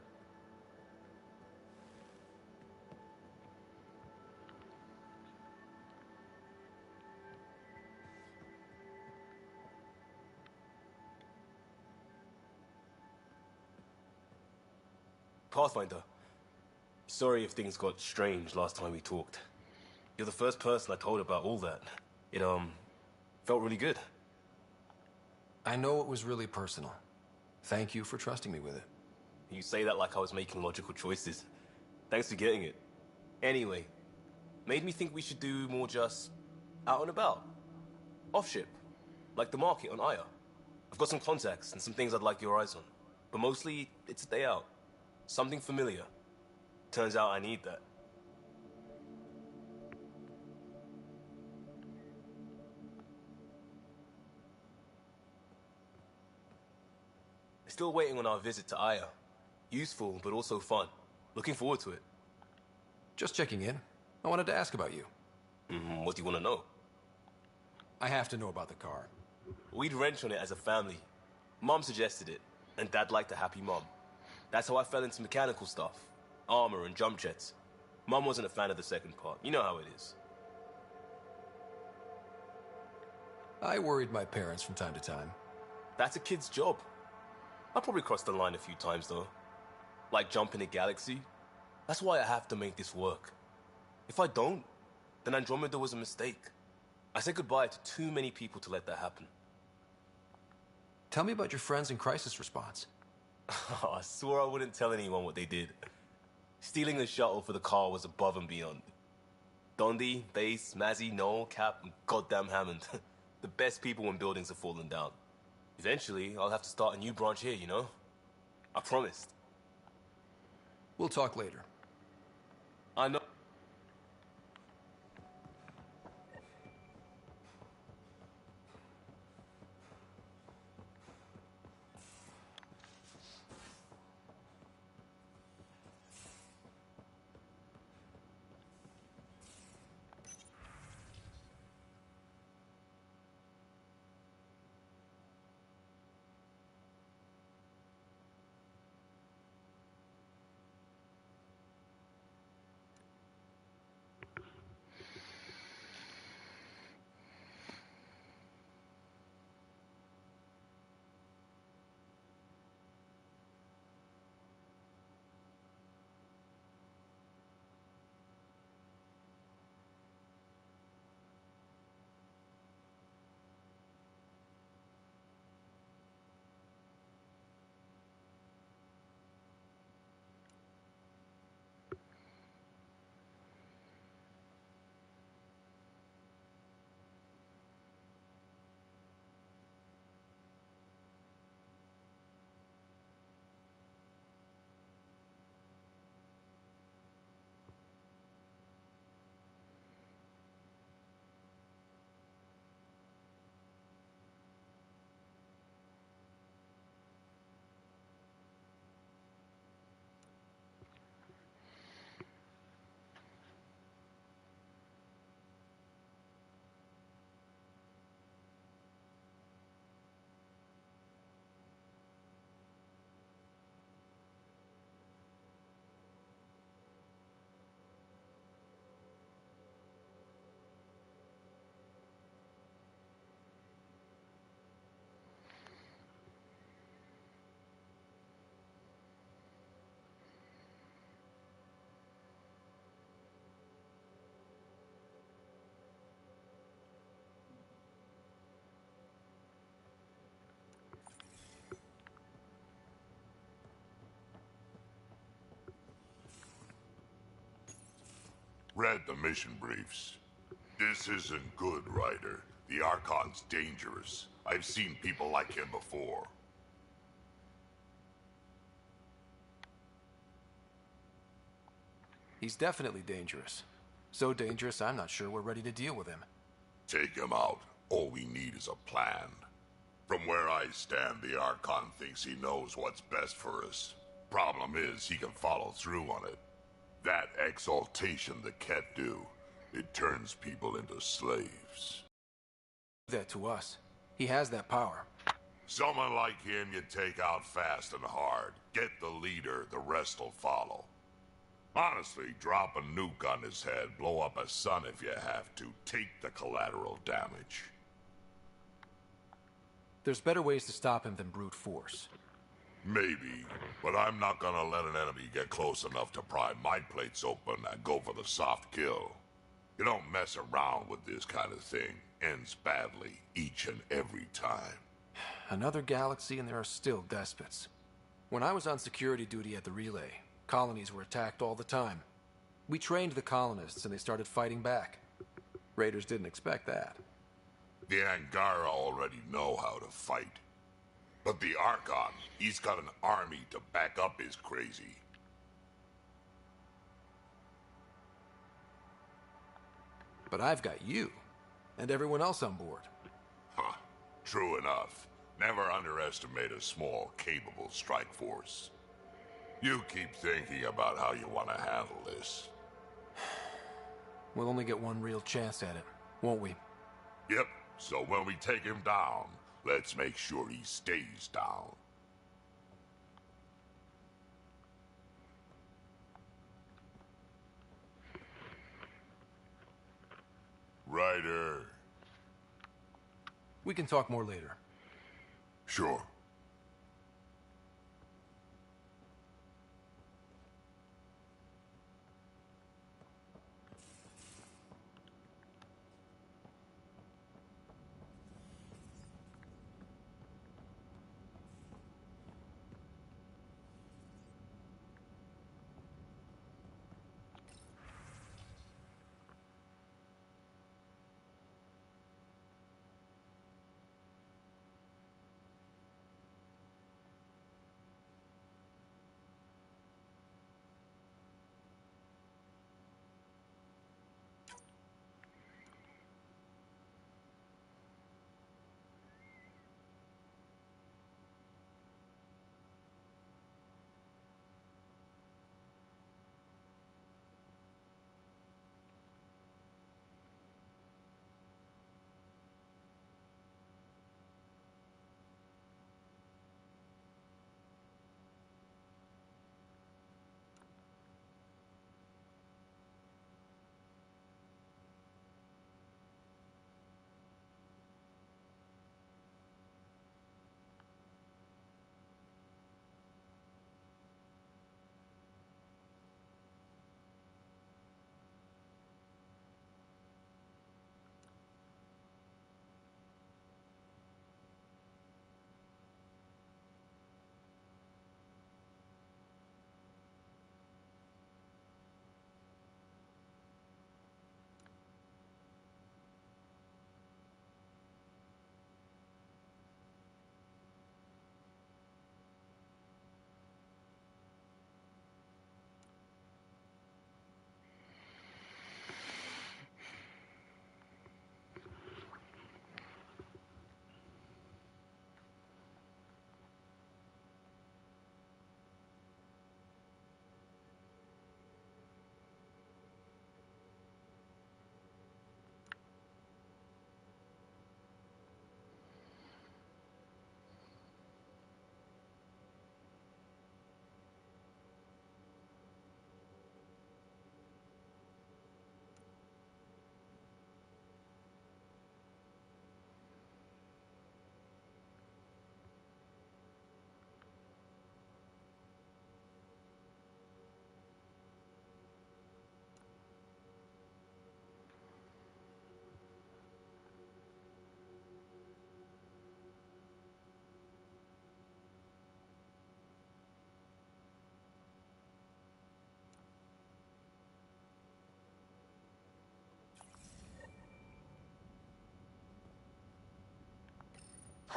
Pathfinder, sorry if things got strange last time we talked. You're the first person I told about all that. It, felt really good. I know it was really personal. Thank you for trusting me with it. You say that like I was making logical choices. Thanks for getting it. Anyway, made me think we should do more just out and about. Off ship. Like the market on Aya. I've got some contacts and some things I'd like your eyes on. But mostly, it's a day out. Something familiar. Turns out I need that. Still waiting on our visit to Aya. Useful, but also fun. Looking forward to it. Just checking in. I wanted to ask about you. What do you want to know? I have to know about the car. We'd wrench on it as a family. Mom suggested it, and Dad liked a happy mom. That's how I fell into mechanical stuff. Armor and jump jets. Mom wasn't a fan of the second part. You know how it is. I worried my parents from time to time. That's a kid's job. I probably crossed the line a few times, though. Like jumping a galaxy. That's why I have to make this work. If I don't, then Andromeda was a mistake. I said goodbye to too many people to let that happen. Tell me about your friends in crisis response. I swore I wouldn't tell anyone what they did. Stealing the shuttle for the car was above and beyond. Dondi, Base, Mazzy, Noel, Cap, and goddamn Hammond. The best people when buildings have fallen down. Eventually, I'll have to start a new branch here, you know? I promised. We'll talk later. I know. Read the mission briefs. This isn't good, Ryder. The Archon's dangerous. I've seen people like him before. He's definitely dangerous. So dangerous, I'm not sure we're ready to deal with him. Take him out. All we need is a plan. From where I stand, the Archon thinks he knows what's best for us. Problem is, he can follow through on it. That exaltation the Ket do, it turns people into slaves. That to us. He has that power. Someone like him you take out fast and hard. Get the leader, the rest will follow. Honestly, drop a nuke on his head, blow up a sun if you have to. Take the collateral damage. There's better ways to stop him than brute force. Maybe, but I'm not gonna let an enemy get close enough to pry my plates open and go for the soft kill. You don't mess around with this kind of thing. Ends badly, each and every time. Another galaxy and there are still despots. When I was on security duty at the relay, colonies were attacked all the time. We trained the colonists and they started fighting back. Raiders didn't expect that. The Angara already know how to fight. But the Archon, he's got an army to back up his crazy. But I've got you, and everyone else on board. Huh. True enough. Never underestimate a small, capable strike force. You keep thinking about how you want to handle this. We'll only get one real chance at it, won't we? Yep, so when we take him down, let's make sure he stays down. Ryder. We can talk more later. Sure.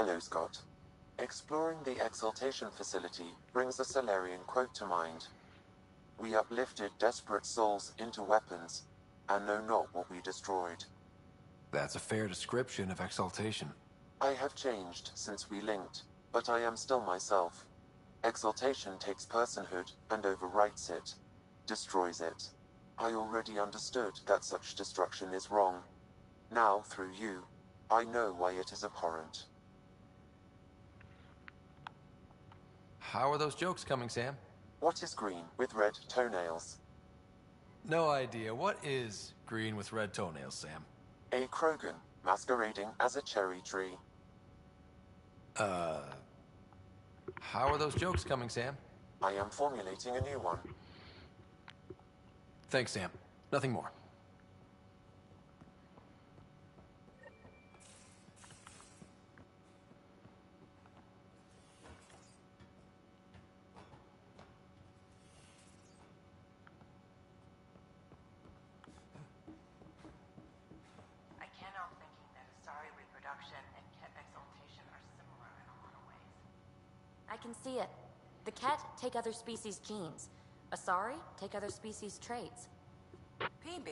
Hello, Scott. Exploring the Exaltation facility brings a Salarian quote to mind. We uplifted desperate souls into weapons, and know not what we destroyed. That's a fair description of exaltation. I have changed since we linked, but I am still myself. Exaltation takes personhood and overwrites it, destroys it. I already understood that such destruction is wrong. Now, through you, I know why it is abhorrent. How are those jokes coming, Sam? What is green with red toenails? No idea. What is green with red toenails, Sam? A Krogan, masquerading as a cherry tree. How are those jokes coming, Sam? I am formulating a new one. Thanks, Sam. Nothing more. I can't help thinking that Asari reproduction and Ket exaltation are similar in a lot of ways. I can see it. The Ket take other species' genes. Asari take other species' traits. PB,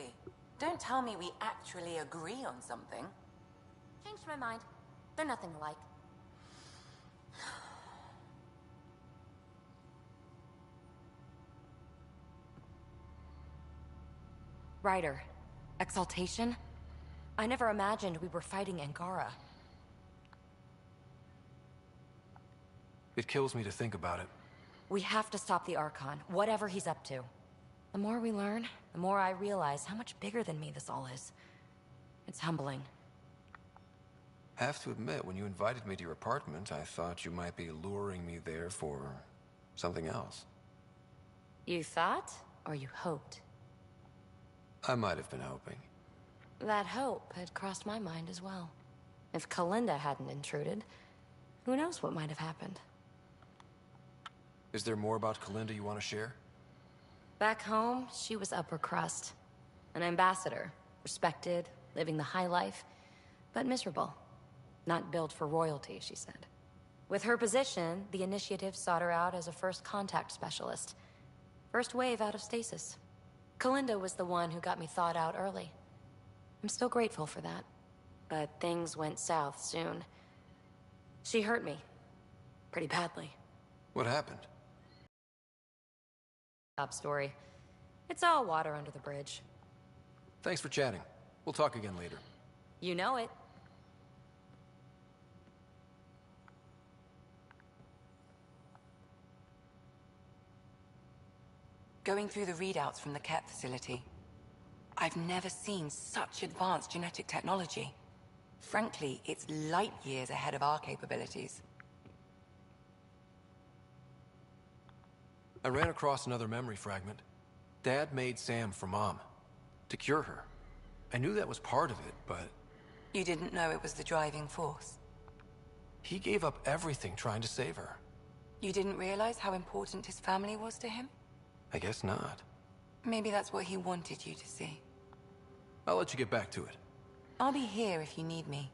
don't tell me we actually agree on something. Changed my mind. They're nothing alike. Ryder, exaltation? I never imagined we were fighting Angara. It kills me to think about it. We have to stop the Archon, whatever he's up to. The more we learn, the more I realize how much bigger than me this all is. It's humbling. I have to admit, when you invited me to your apartment, I thought you might be luring me there for something else. You thought, or you hoped? I might have been hoping. That hope had crossed my mind as well. If Kalinda hadn't intruded, who knows what might have happened. Is there more about Kalinda you want to share? Back home, she was upper crust. An ambassador, respected, living the high life, but miserable. Not built for royalty, she said. With her position, the initiative sought her out as a first contact specialist. First wave out of stasis. Kalinda was the one who got me thawed out early. I'm still grateful for that. But things went south soon. She hurt me. Pretty badly. What happened? Top story. It's all water under the bridge. Thanks for chatting. We'll talk again later. You know it. Going through the readouts from the Ket facility, I've never seen such advanced genetic technology. Frankly, it's light years ahead of our capabilities. I ran across another memory fragment. Dad made Sam for Mom. To cure her. I knew that was part of it, but... You didn't know it was the driving force? He gave up everything trying to save her. You didn't realize how important his family was to him? I guess not. Maybe that's what he wanted you to see. I'll let you get back to it. I'll be here if you need me.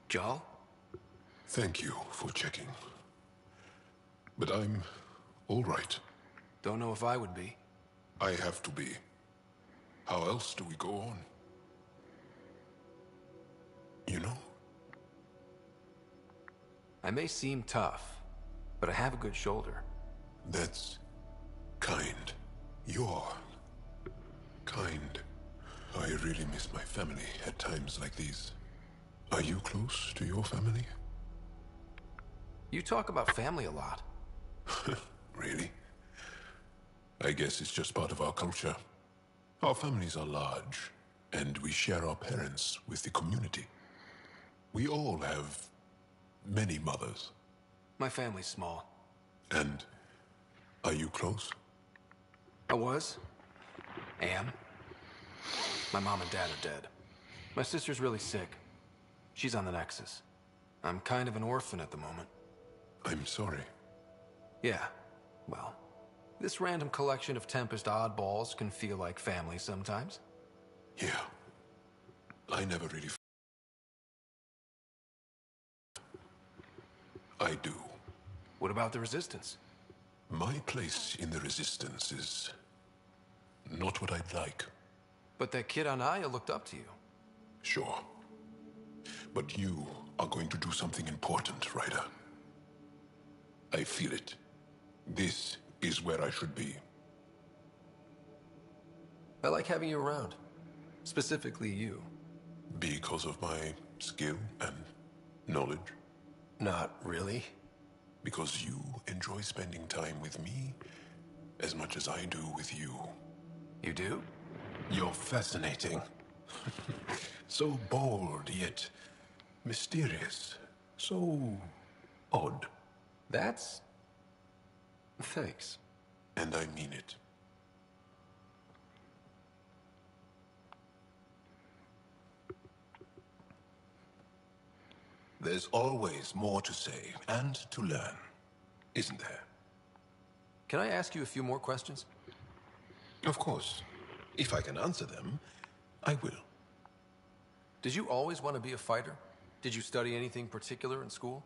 Jarl? Thank you for checking. But I'm all right. Don't know if I would be. I have to be. How else do we go on? You know? I may seem tough, but I have a good shoulder. That's kind. You're kind. I really miss my family at times like these. Are you close to your family? You talk about family a lot. Really? I guess it's just part of our culture. Our families are large, and we share our parents with the community. We all have many mothers. My family's small. And are you close? I was. Am. My mom and dad are dead. My sister's really sick. She's on the Nexus. I'm kind of an orphan at the moment. I'm sorry. Yeah, well, this random collection of Tempest oddballs can feel like family sometimes. Yeah. I never really... I do. What about the Resistance? My place in the Resistance is not what I'd like. But that kid on Aya looked up to you. Sure. But you are going to do something important, Ryder. I feel it. This is where I should be. I like having you around. Specifically you. Because of my skill and knowledge? Not really. Because you enjoy spending time with me as much as I do with you. You do? You're fascinating. So bold, yet mysterious. So odd. That's... Thanks. And I mean it. There's always more to say and to learn, isn't there? Can I ask you a few more questions? Of course. If I can answer them, I will. Did you always want to be a fighter? Did you study anything particular in school?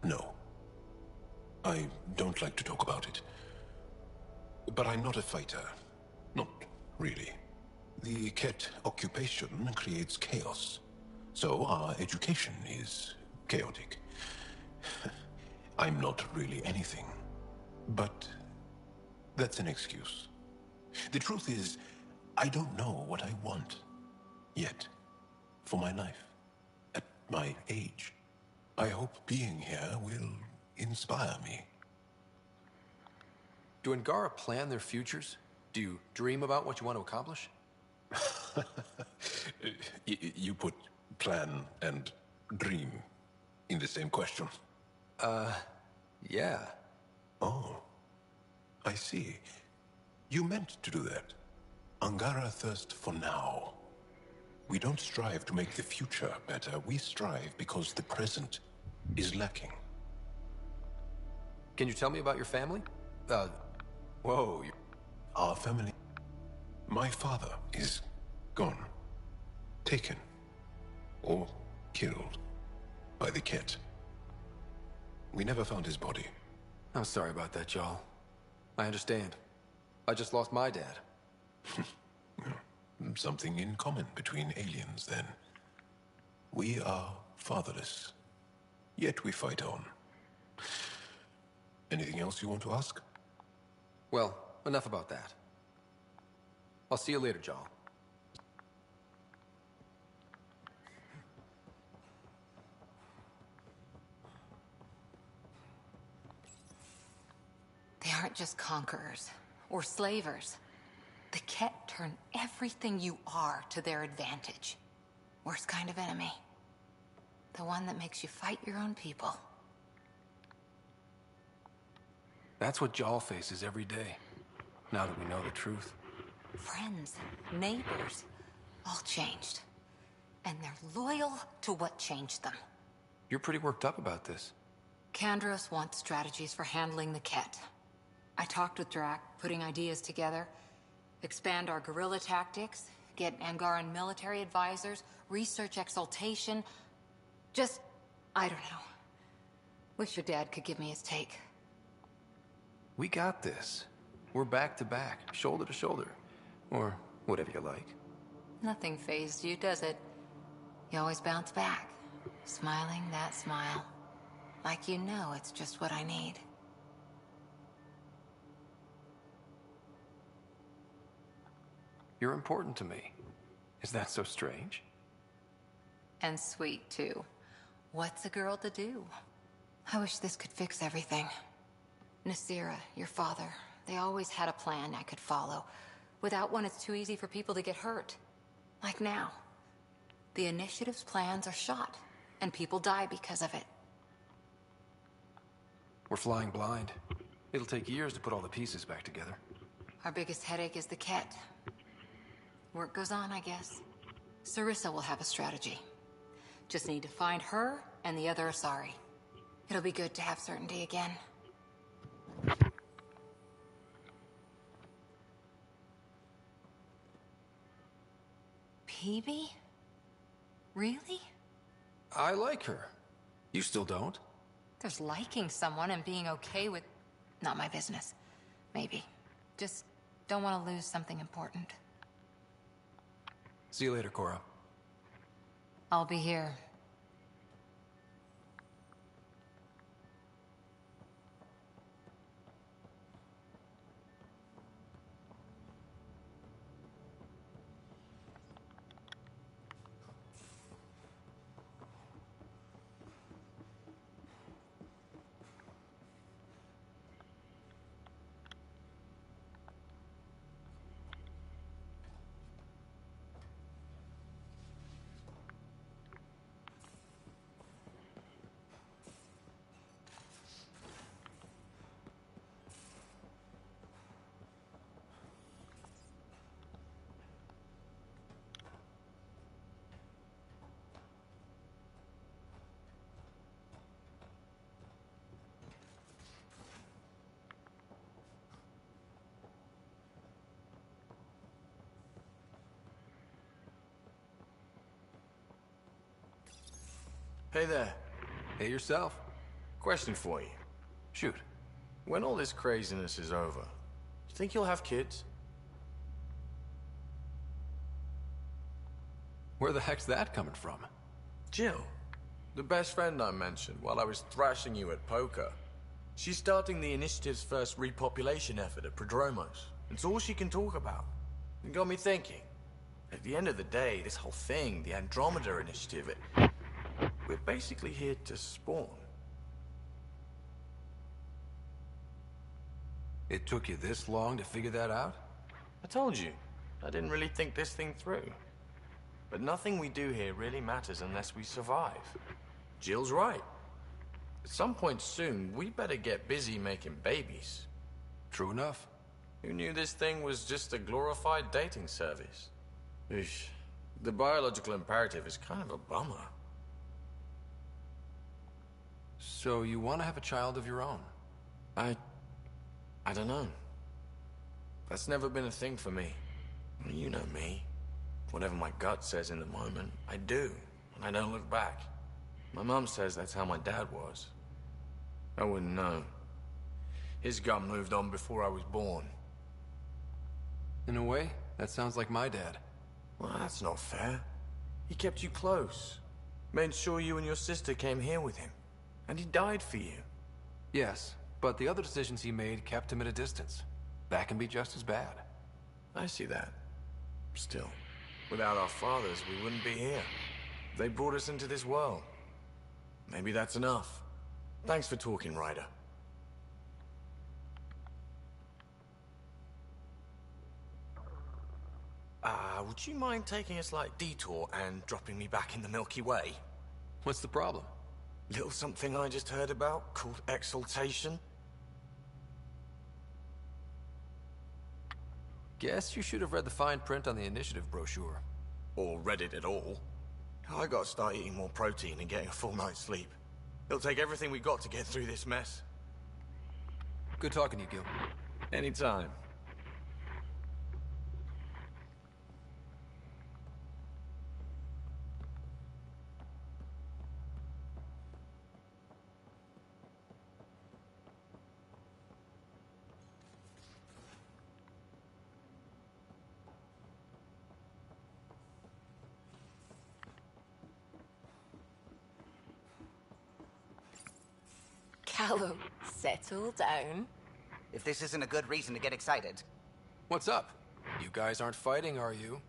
No. I don't like to talk about it. But I'm not a fighter. Not really. The Ket occupation creates chaos. So our education is chaotic. I'm not really anything. But that's an excuse. The truth is, I don't know what I want. Yet. For my life. At my age. I hope being here will inspire me. Do Angara plan their futures? Do you dream about what you want to accomplish? You put plan and dream in the same question. Yeah. Oh, I see. You meant to do that. Angara thirst for now. We don't strive to make the future better. We strive because the present is lacking. Can you tell me about your family? Whoa. Our family... My father is gone. Taken. Or killed. By the Ket. We never found his body. I'm sorry about that, Jarl. I understand. I just lost my dad. Something in common between aliens, then. We are fatherless. Yet we fight on. Anything else you want to ask? Well, enough about that. I'll see you later, Jarl. They aren't just conquerors or slavers. The Ket turn everything you are to their advantage. Worst kind of enemy. The one that makes you fight your own people. That's what Jarl faces every day, now that we know the truth. Friends, neighbors, all changed. And they're loyal to what changed them. You're pretty worked up about this. Kandros wants strategies for handling the Ket. I talked with Drac, putting ideas together. Expand our guerrilla tactics, get Angaran military advisors, research exaltation. Just, I don't know. Wish your dad could give me his take. We got this. We're back to back, shoulder to shoulder. Or whatever you like. Nothing fazed you, does it? You always bounce back, smiling that smile. Like you know it's just what I need. You're important to me. Is that so strange? And sweet, too. What's a girl to do? I wish this could fix everything. Nasira, your father, they always had a plan I could follow. Without one, it's too easy for people to get hurt. Like now. The Initiative's plans are shot, and people die because of it. We're flying blind. It'll take years to put all the pieces back together. Our biggest headache is the Ket. Work goes on, I guess. Sarissa will have a strategy. Just need to find her and the other Asari. It'll be good to have certainty again. Peebee? Really? I like her. You still don't? There's liking someone and being okay with... Not my business. Maybe. Just don't want to lose something important. See you later, Cora. I'll be here. Hey there. Hey yourself. Question for you. Shoot. When all this craziness is over, you think you'll have kids? Where the heck's that coming from? Jill, the best friend I mentioned while I was thrashing you at poker. She's starting the Initiative's first repopulation effort at Prodromos. It's all she can talk about. It got me thinking. At the end of the day, this whole thing, the Andromeda Initiative, we're basically here to spawn. It took you this long to figure that out? I told you, I didn't really think this thing through. But nothing we do here really matters unless we survive. Jill's right. At some point soon, we better get busy making babies. True enough. Who knew this thing was just a glorified dating service? Eesh. The biological imperative is kind of a bummer. So you want to have a child of your own? I don't know. That's never been a thing for me. You know me. Whatever my gut says in the moment, I do, and I don't look back. My mom says that's how my dad was. I wouldn't know. His gut moved on before I was born. In a way, that sounds like my dad. Well, that's not fair. He kept you close. Made sure you and your sister came here with him. And he died for you. Yes, but the other decisions he made kept him at a distance. That can be just as bad. I see that. Still, without our fathers, we wouldn't be here. They brought us into this world. Maybe that's enough. Thanks for talking, Ryder. Would you mind taking a slight detour and dropping me back in the Milky Way? What's the problem? Little something I just heard about called exaltation. Guess you should have read the fine print on the Initiative brochure. Or read it at all. I gotta start eating more protein and getting a full night's sleep. It'll take everything we got to get through this mess. Good talking to you, Gil. Anytime. Callow, settle down. If this isn't a good reason to get excited. What's up? You guys aren't fighting, are you?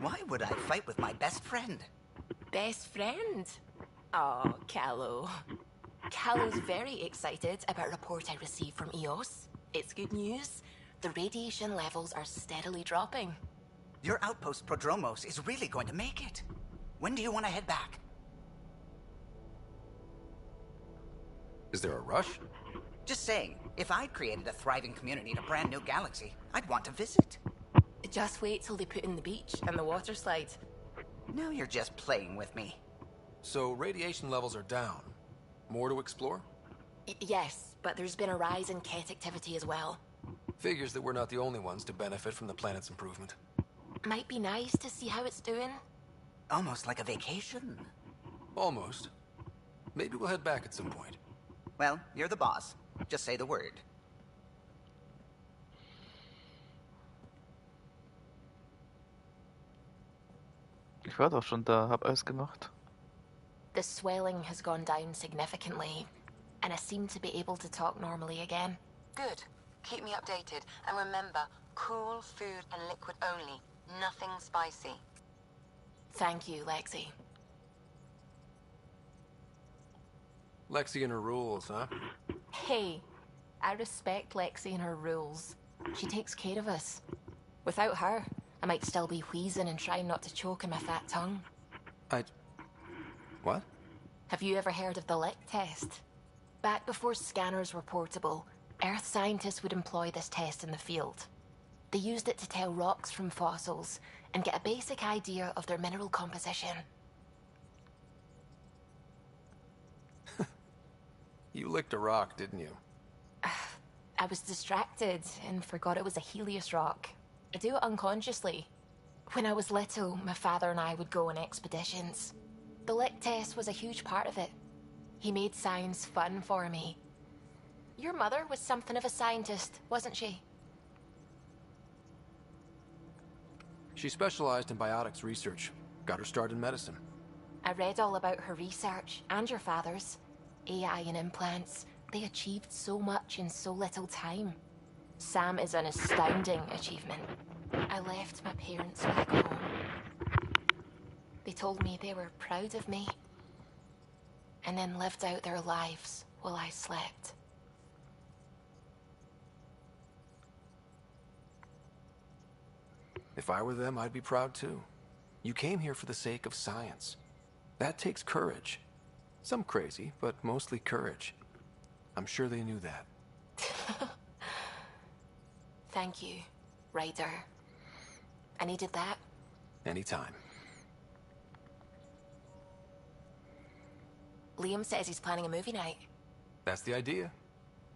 Why would I fight with my best friend? Best friend? Oh, Callow. Callow's very excited about a report I received from EOS. It's good news. The radiation levels are steadily dropping. Your outpost Prodromos is really going to make it. When do you want to head back? Is there a rush? Just saying, if I'd created a thriving community in a brand new galaxy, I'd want to visit. Just wait till they put in the beach and the water slide. Now you're just playing with me. So radiation levels are down. More to explore? Yes, but there's been a rise in Ket activity as well. Figures that we're not the only ones to benefit from the planet's improvement. Might be nice to see how it's doing. Almost like a vacation. Almost. Maybe we'll head back at some point. Well, you're the boss. Just say the word. Ich war doch schon da, hab alles gemacht. The swelling has gone down significantly, and I seem to be able to talk normally again. Good. Keep me updated. And remember, cool food and liquid only. Nothing spicy. Thank you, Lexi. Lexi and her rules, huh? Hey, I respect Lexi and her rules. She takes care of us. Without her, I might still be wheezing and trying not to choke on my fat tongue. What? Have you ever heard of the lick test? Back before scanners were portable, Earth scientists would employ this test in the field. They used it to tell rocks from fossils and get a basic idea of their mineral composition. You licked a rock, didn't you? I was distracted and forgot it was a Helios rock. I do it unconsciously. When I was little, my father and I would go on expeditions. The lick test was a huge part of it. He made science fun for me. Your mother was something of a scientist, wasn't she? She specialized in biotics research. Got her start in medicine. I read all about her research, and your father's. AI and implants. They achieved so much in so little time. Sam is an astounding achievement. I left my parents back home. They told me they were proud of me, and then lived out their lives while I slept. If I were them, I'd be proud too. You came here for the sake of science. That takes courage. Some crazy, but mostly courage. I'm sure they knew that. Thank you, Ryder. I needed that. Anytime. Liam says he's planning a movie night. That's the idea.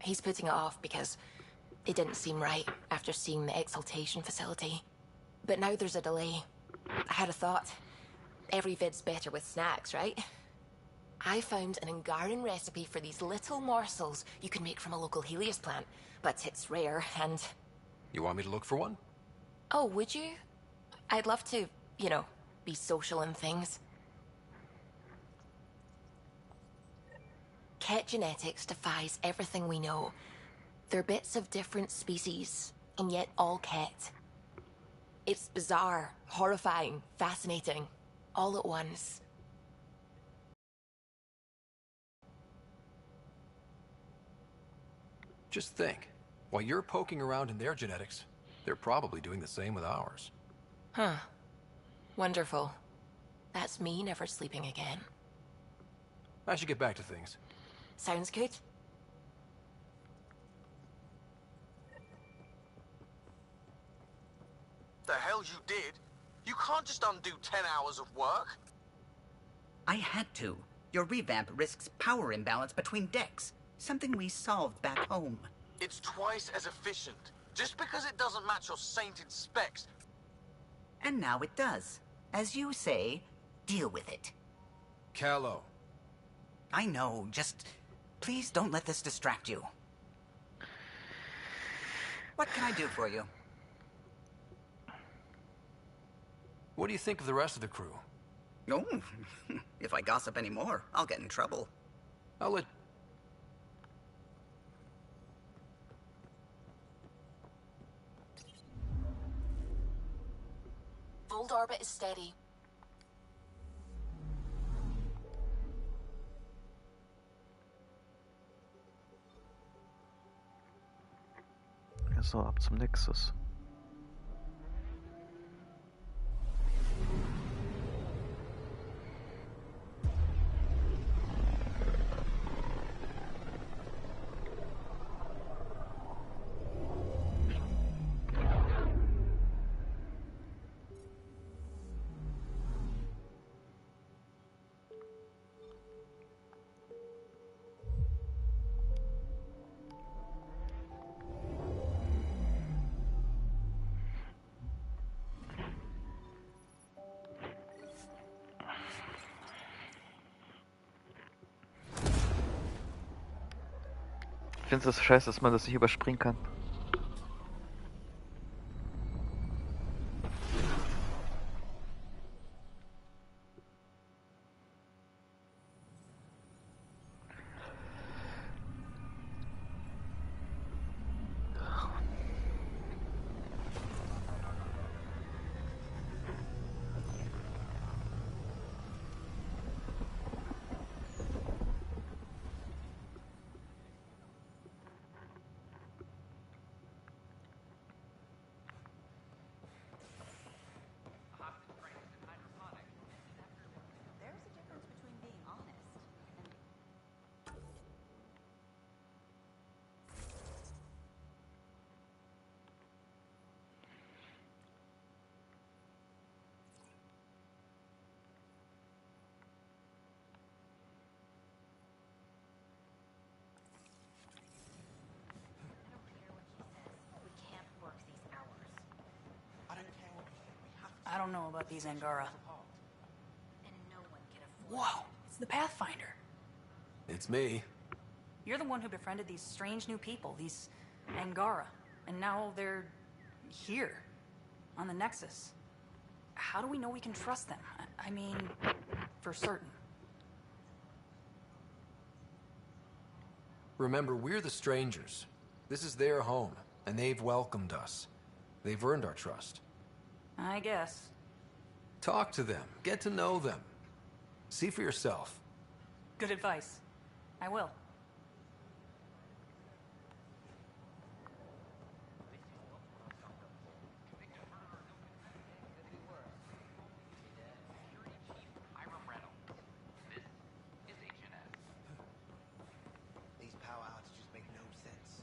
He's putting it off because it didn't seem right after seeing the exaltation facility. But now there's a delay. I had a thought. Every vid's better with snacks, right? I found an Angaran recipe for these little morsels you can make from a local Helios plant, but it's rare and... You want me to look for one? Oh, would you? I'd love to, you know, be social and things. Ket genetics defies everything we know. They're bits of different species, and yet all Ket. It's bizarre, horrifying, fascinating, all at once. Just think. While you're poking around in their genetics, they're probably doing the same with ours. Huh. Wonderful. That's me never sleeping again. I should get back to things. Sounds good. The hell you did? You can't just undo 10 hours of work. I had to. Your revamp risks power imbalance between decks. Something we solved back home. It's twice as efficient. Just because it doesn't match your sainted specs. And now it does. As you say, deal with it. Callow. I know, just... please don't let this distract you. What can I do for you? What do you think of the rest of the crew? Oh, if I gossip anymore, I'll get in trouble. I'll let... World orbit is steady. So, ab zum Nexus. Ich finde es scheiße, dass man das nicht überspringen kann. I don't know about these Angara. Whoa, it's the Pathfinder. It's me. You're the one who befriended these strange new people, these Angara. And now they're here, on the Nexus. How do we know we can trust them? I mean, for certain. Remember, we're the strangers. This is their home, and they've welcomed us. They've earned our trust. I guess. Talk to them. Get to know them. See for yourself. Good advice. I will. These power outages make no sense.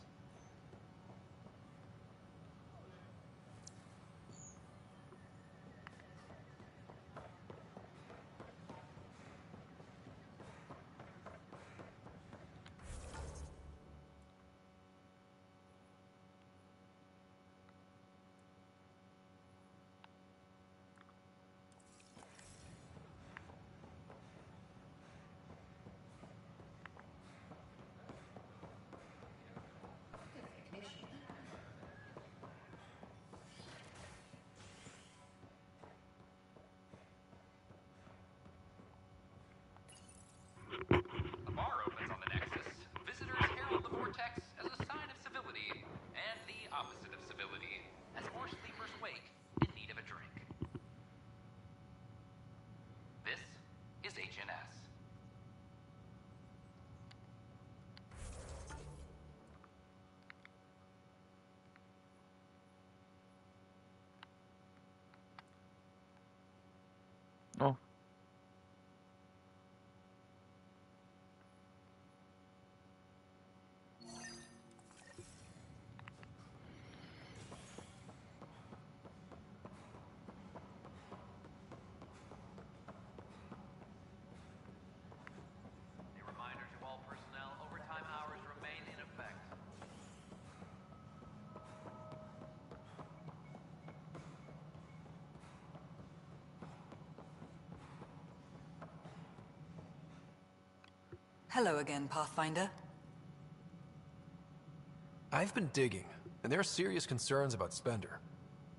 A bar opens on the Nexus. Visitors herald the vortex as a sign of civility, and the opposite of civility, as more sleepers wake in need of a drink. This is HNS. Oh. A reminder to all personnel, overtime hours remain in effect. Hello again, Pathfinder. I've been digging, and there are serious concerns about Spender.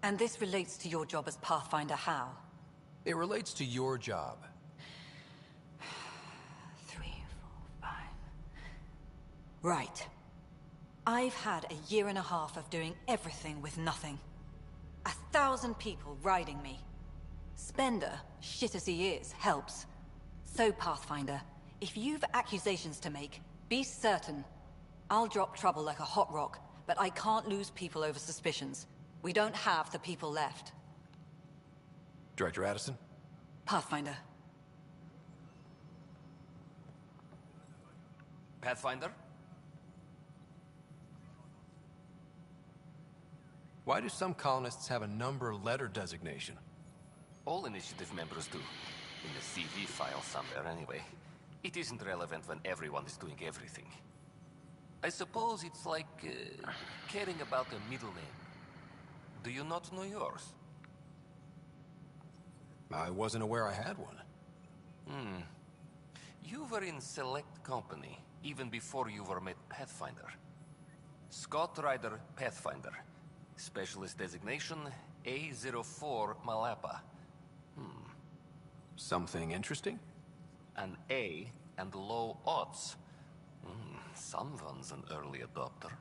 And this relates to your job as Pathfinder how? It relates to your job. 3, 4, 5. Right. I've had a year and a half of doing everything with nothing. 1,000 people riding me. Spender, shit as he is, helps. So, Pathfinder, if you've accusations to make, be certain. I'll drop trouble like a hot rock, but I can't lose people over suspicions. We don't have the people left. Director Addison? Pathfinder. Pathfinder? Why do some colonists have a number letter designation? All initiative members do. In the CV file somewhere, anyway. It isn't relevant when everyone is doing everything. I suppose it's like caring about a middle name. Do you not know yours? I wasn't aware I had one. You were in select company, even before you were made Pathfinder. Scott Ryder Pathfinder. Specialist designation, A04 Malapa. Something interesting? An A and low odds. Someone's an early adopter.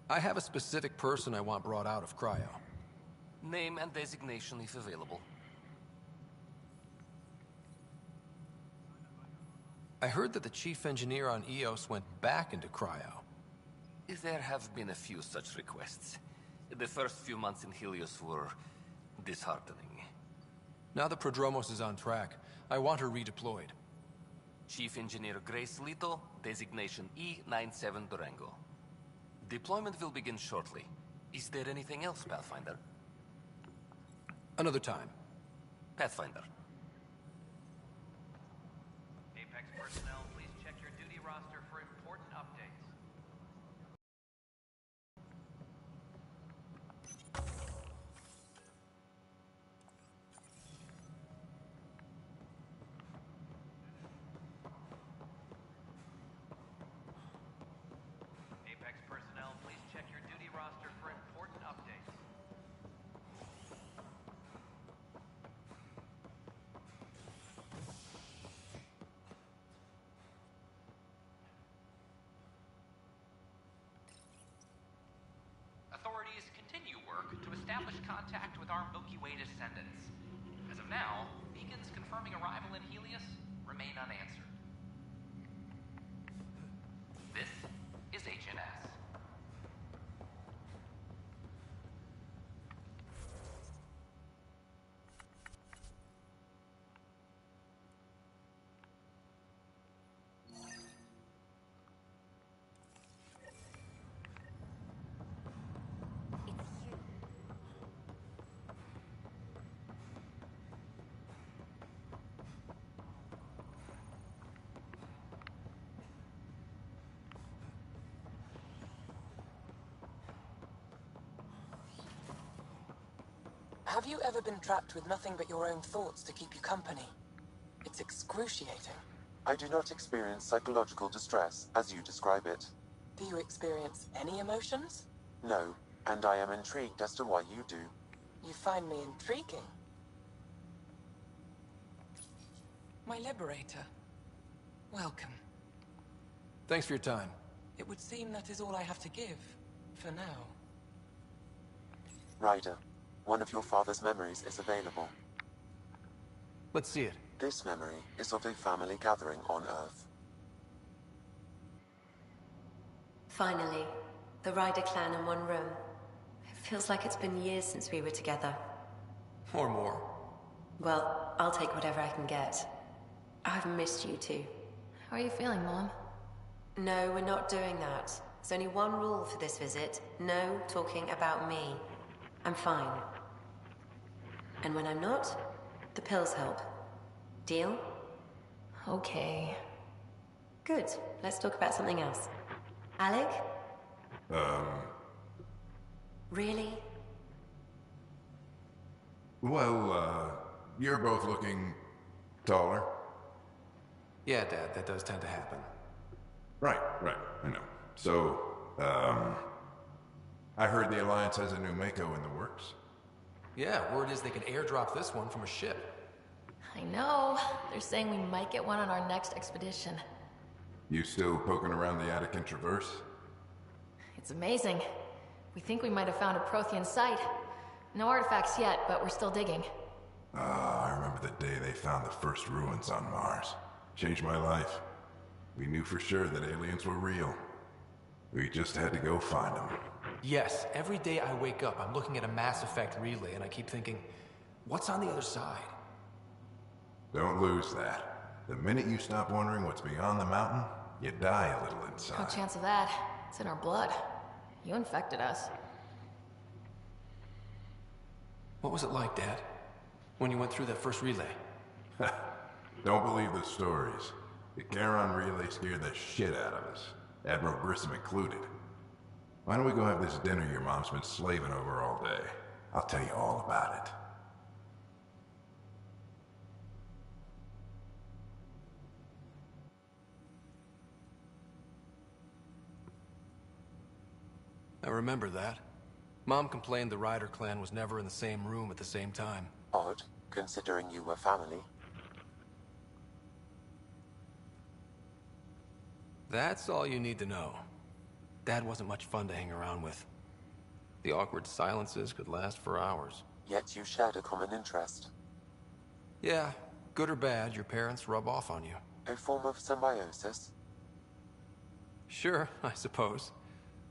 I have a specific person I want brought out of cryo. Name and designation if available. I heard that the chief engineer on EOS went back into cryo. There have been a few such requests. The first few months in Helios were disheartening. Now that Prodromos is on track, I want her redeployed. Chief Engineer Grace Lito, designation E97 Durango. Deployment will begin shortly. Is there anything else, Pathfinder? Another time. Pathfinder. Apex personnel, please check your duty roster for important updates. Apex personnel, please check your duty roster for important updates. Authorities continue work to establish contact with our Milky Way descendants. As of now, beacons confirming arrival in Helios remain unanswered. This is HNS. Have you ever been trapped with nothing but your own thoughts to keep you company? It's excruciating. I do not experience psychological distress, as you describe it. Do you experience any emotions? No, and I am intrigued as to why you do. You find me intriguing. My liberator. Welcome. Thanks for your time. It would seem that is all I have to give, for now. Ryder, one of your father's memories is available. Let's see it. This memory is of a family gathering on Earth. Finally, the Ryder clan in one room. It feels like it's been years since we were together. Or more. Well, I'll take whatever I can get. I've missed you too. How are you feeling, Mom? No, we're not doing that. There's only one rule for this visit. No talking about me. I'm fine. And when I'm not, the pills help. Deal? Okay. Good. Let's talk about something else. Alec? Really? Well, you're both looking taller. Yeah, Dad, that does tend to happen. Right, I know. So, I heard the Alliance has a new Mako in the works. Yeah, word is they can airdrop this one from a ship. I know. They're saying we might get one on our next expedition. You still poking around the Attican Traverse? It's amazing. We think we might have found a Prothean site. No artifacts yet, but we're still digging. Ah, I remember the day they found the first ruins on Mars. Changed my life. We knew for sure that aliens were real. We just had to go find them. Yes, every day I wake up, I'm looking at a Mass Effect relay and I keep thinking, what's on the other side? Don't lose that. The minute you stop wondering what's beyond the mountain, you die a little No inside. chance of that. It's in our blood. You infected us. What was it like, Dad? When you went through that first relay? Don't believe the stories. The Charon relay scared the shit out of us. Admiral Grissom included. Why don't we go have this dinner your mom's been slaving over all day? I'll tell you all about it. I remember that. Mom complained the Ryder clan was never in the same room at the same time. Odd, considering you were family. That's all you need to know. Dad wasn't much fun to hang around with. The awkward silences could last for hours. Yet you shared a common interest. Yeah, good or bad, your parents rub off on you. A form of symbiosis? Sure, I suppose.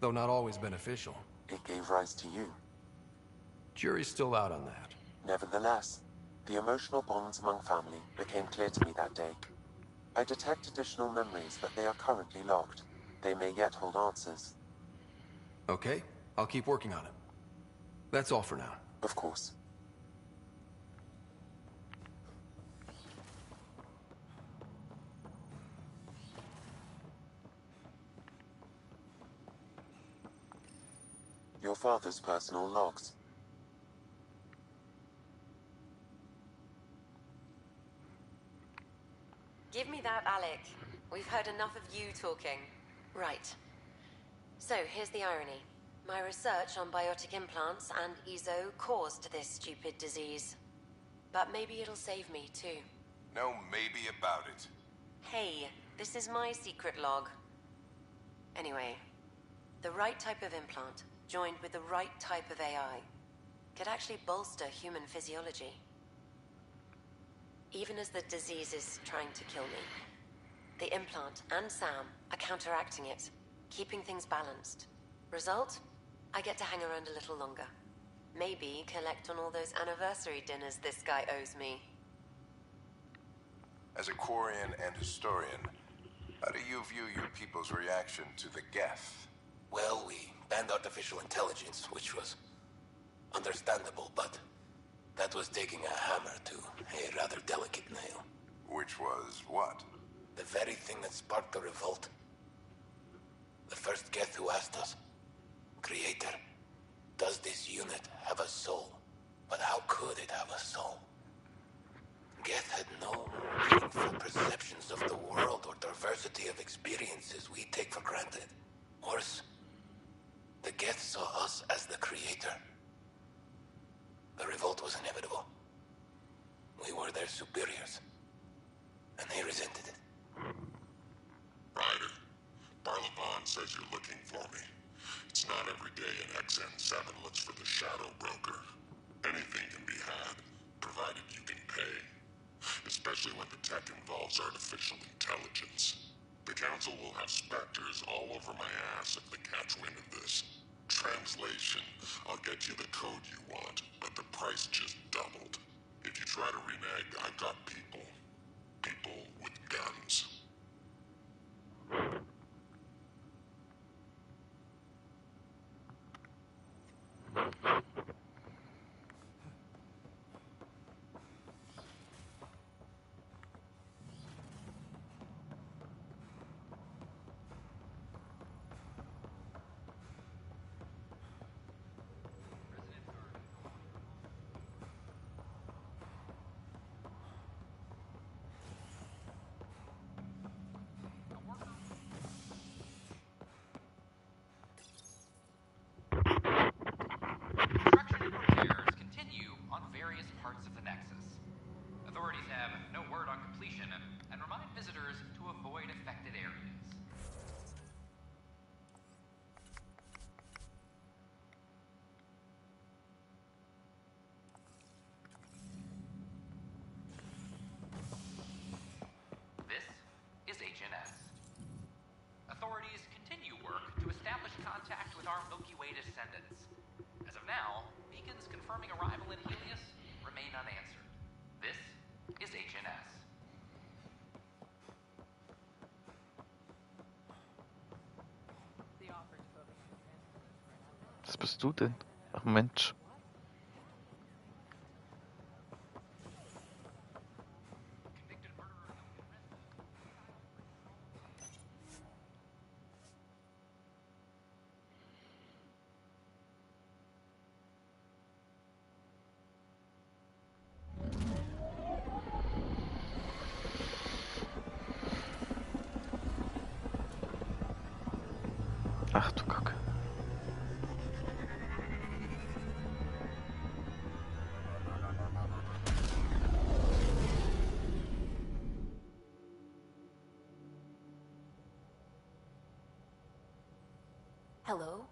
Though not always beneficial. It gave rise to you. Jury's still out on that. Nevertheless, the emotional bonds among family became clear to me that day. I detect additional memories, but they are currently locked. They may yet hold answers. Okay, I'll keep working on it. That's all for now. Of course. Your father's personal logs. Give me that, Alec. We've heard enough of you talking. Right. So, here's the irony. My research on biotic implants and EZO caused this stupid disease. But maybe it'll save me, too. No maybe about it. Hey, this is my secret log. Anyway, the right type of implant, joined with the right type of AI, could actually bolster human physiology. Even as the disease is trying to kill me, the implant and Sam are counteracting it, keeping things balanced. Result? I get to hang around a little longer. Maybe collect on all those anniversary dinners this guy owes me. As a Quarian and historian, how do you view your people's reaction to the Geth? Well, we banned artificial intelligence, which was understandable, but that was taking a hammer to a rather delicate nail. Which was what? The very thing that sparked the revolt. The first Geth who asked us, Creator, does this unit have a soul? But how could it have a soul? Geth had no meaningful perceptions of the world or diversity of experiences we take for granted. Worse, the Geth saw us as the Creator. The revolt was inevitable. We were their superiors, and they resented it. Ryder, Barlavon says you're looking for me. It's not every day an XN7 looks for the Shadow Broker. Anything can be had, provided you can pay. Especially when the tech involves artificial intelligence. The Council will have specters all over my ass if they catch wind of this. Translation, I'll get you the code you want, but the price just doubled. If you try to renege, I've got people. People with guns. Was bist du denn? Ach Mensch. Ach du Kacke. Hello?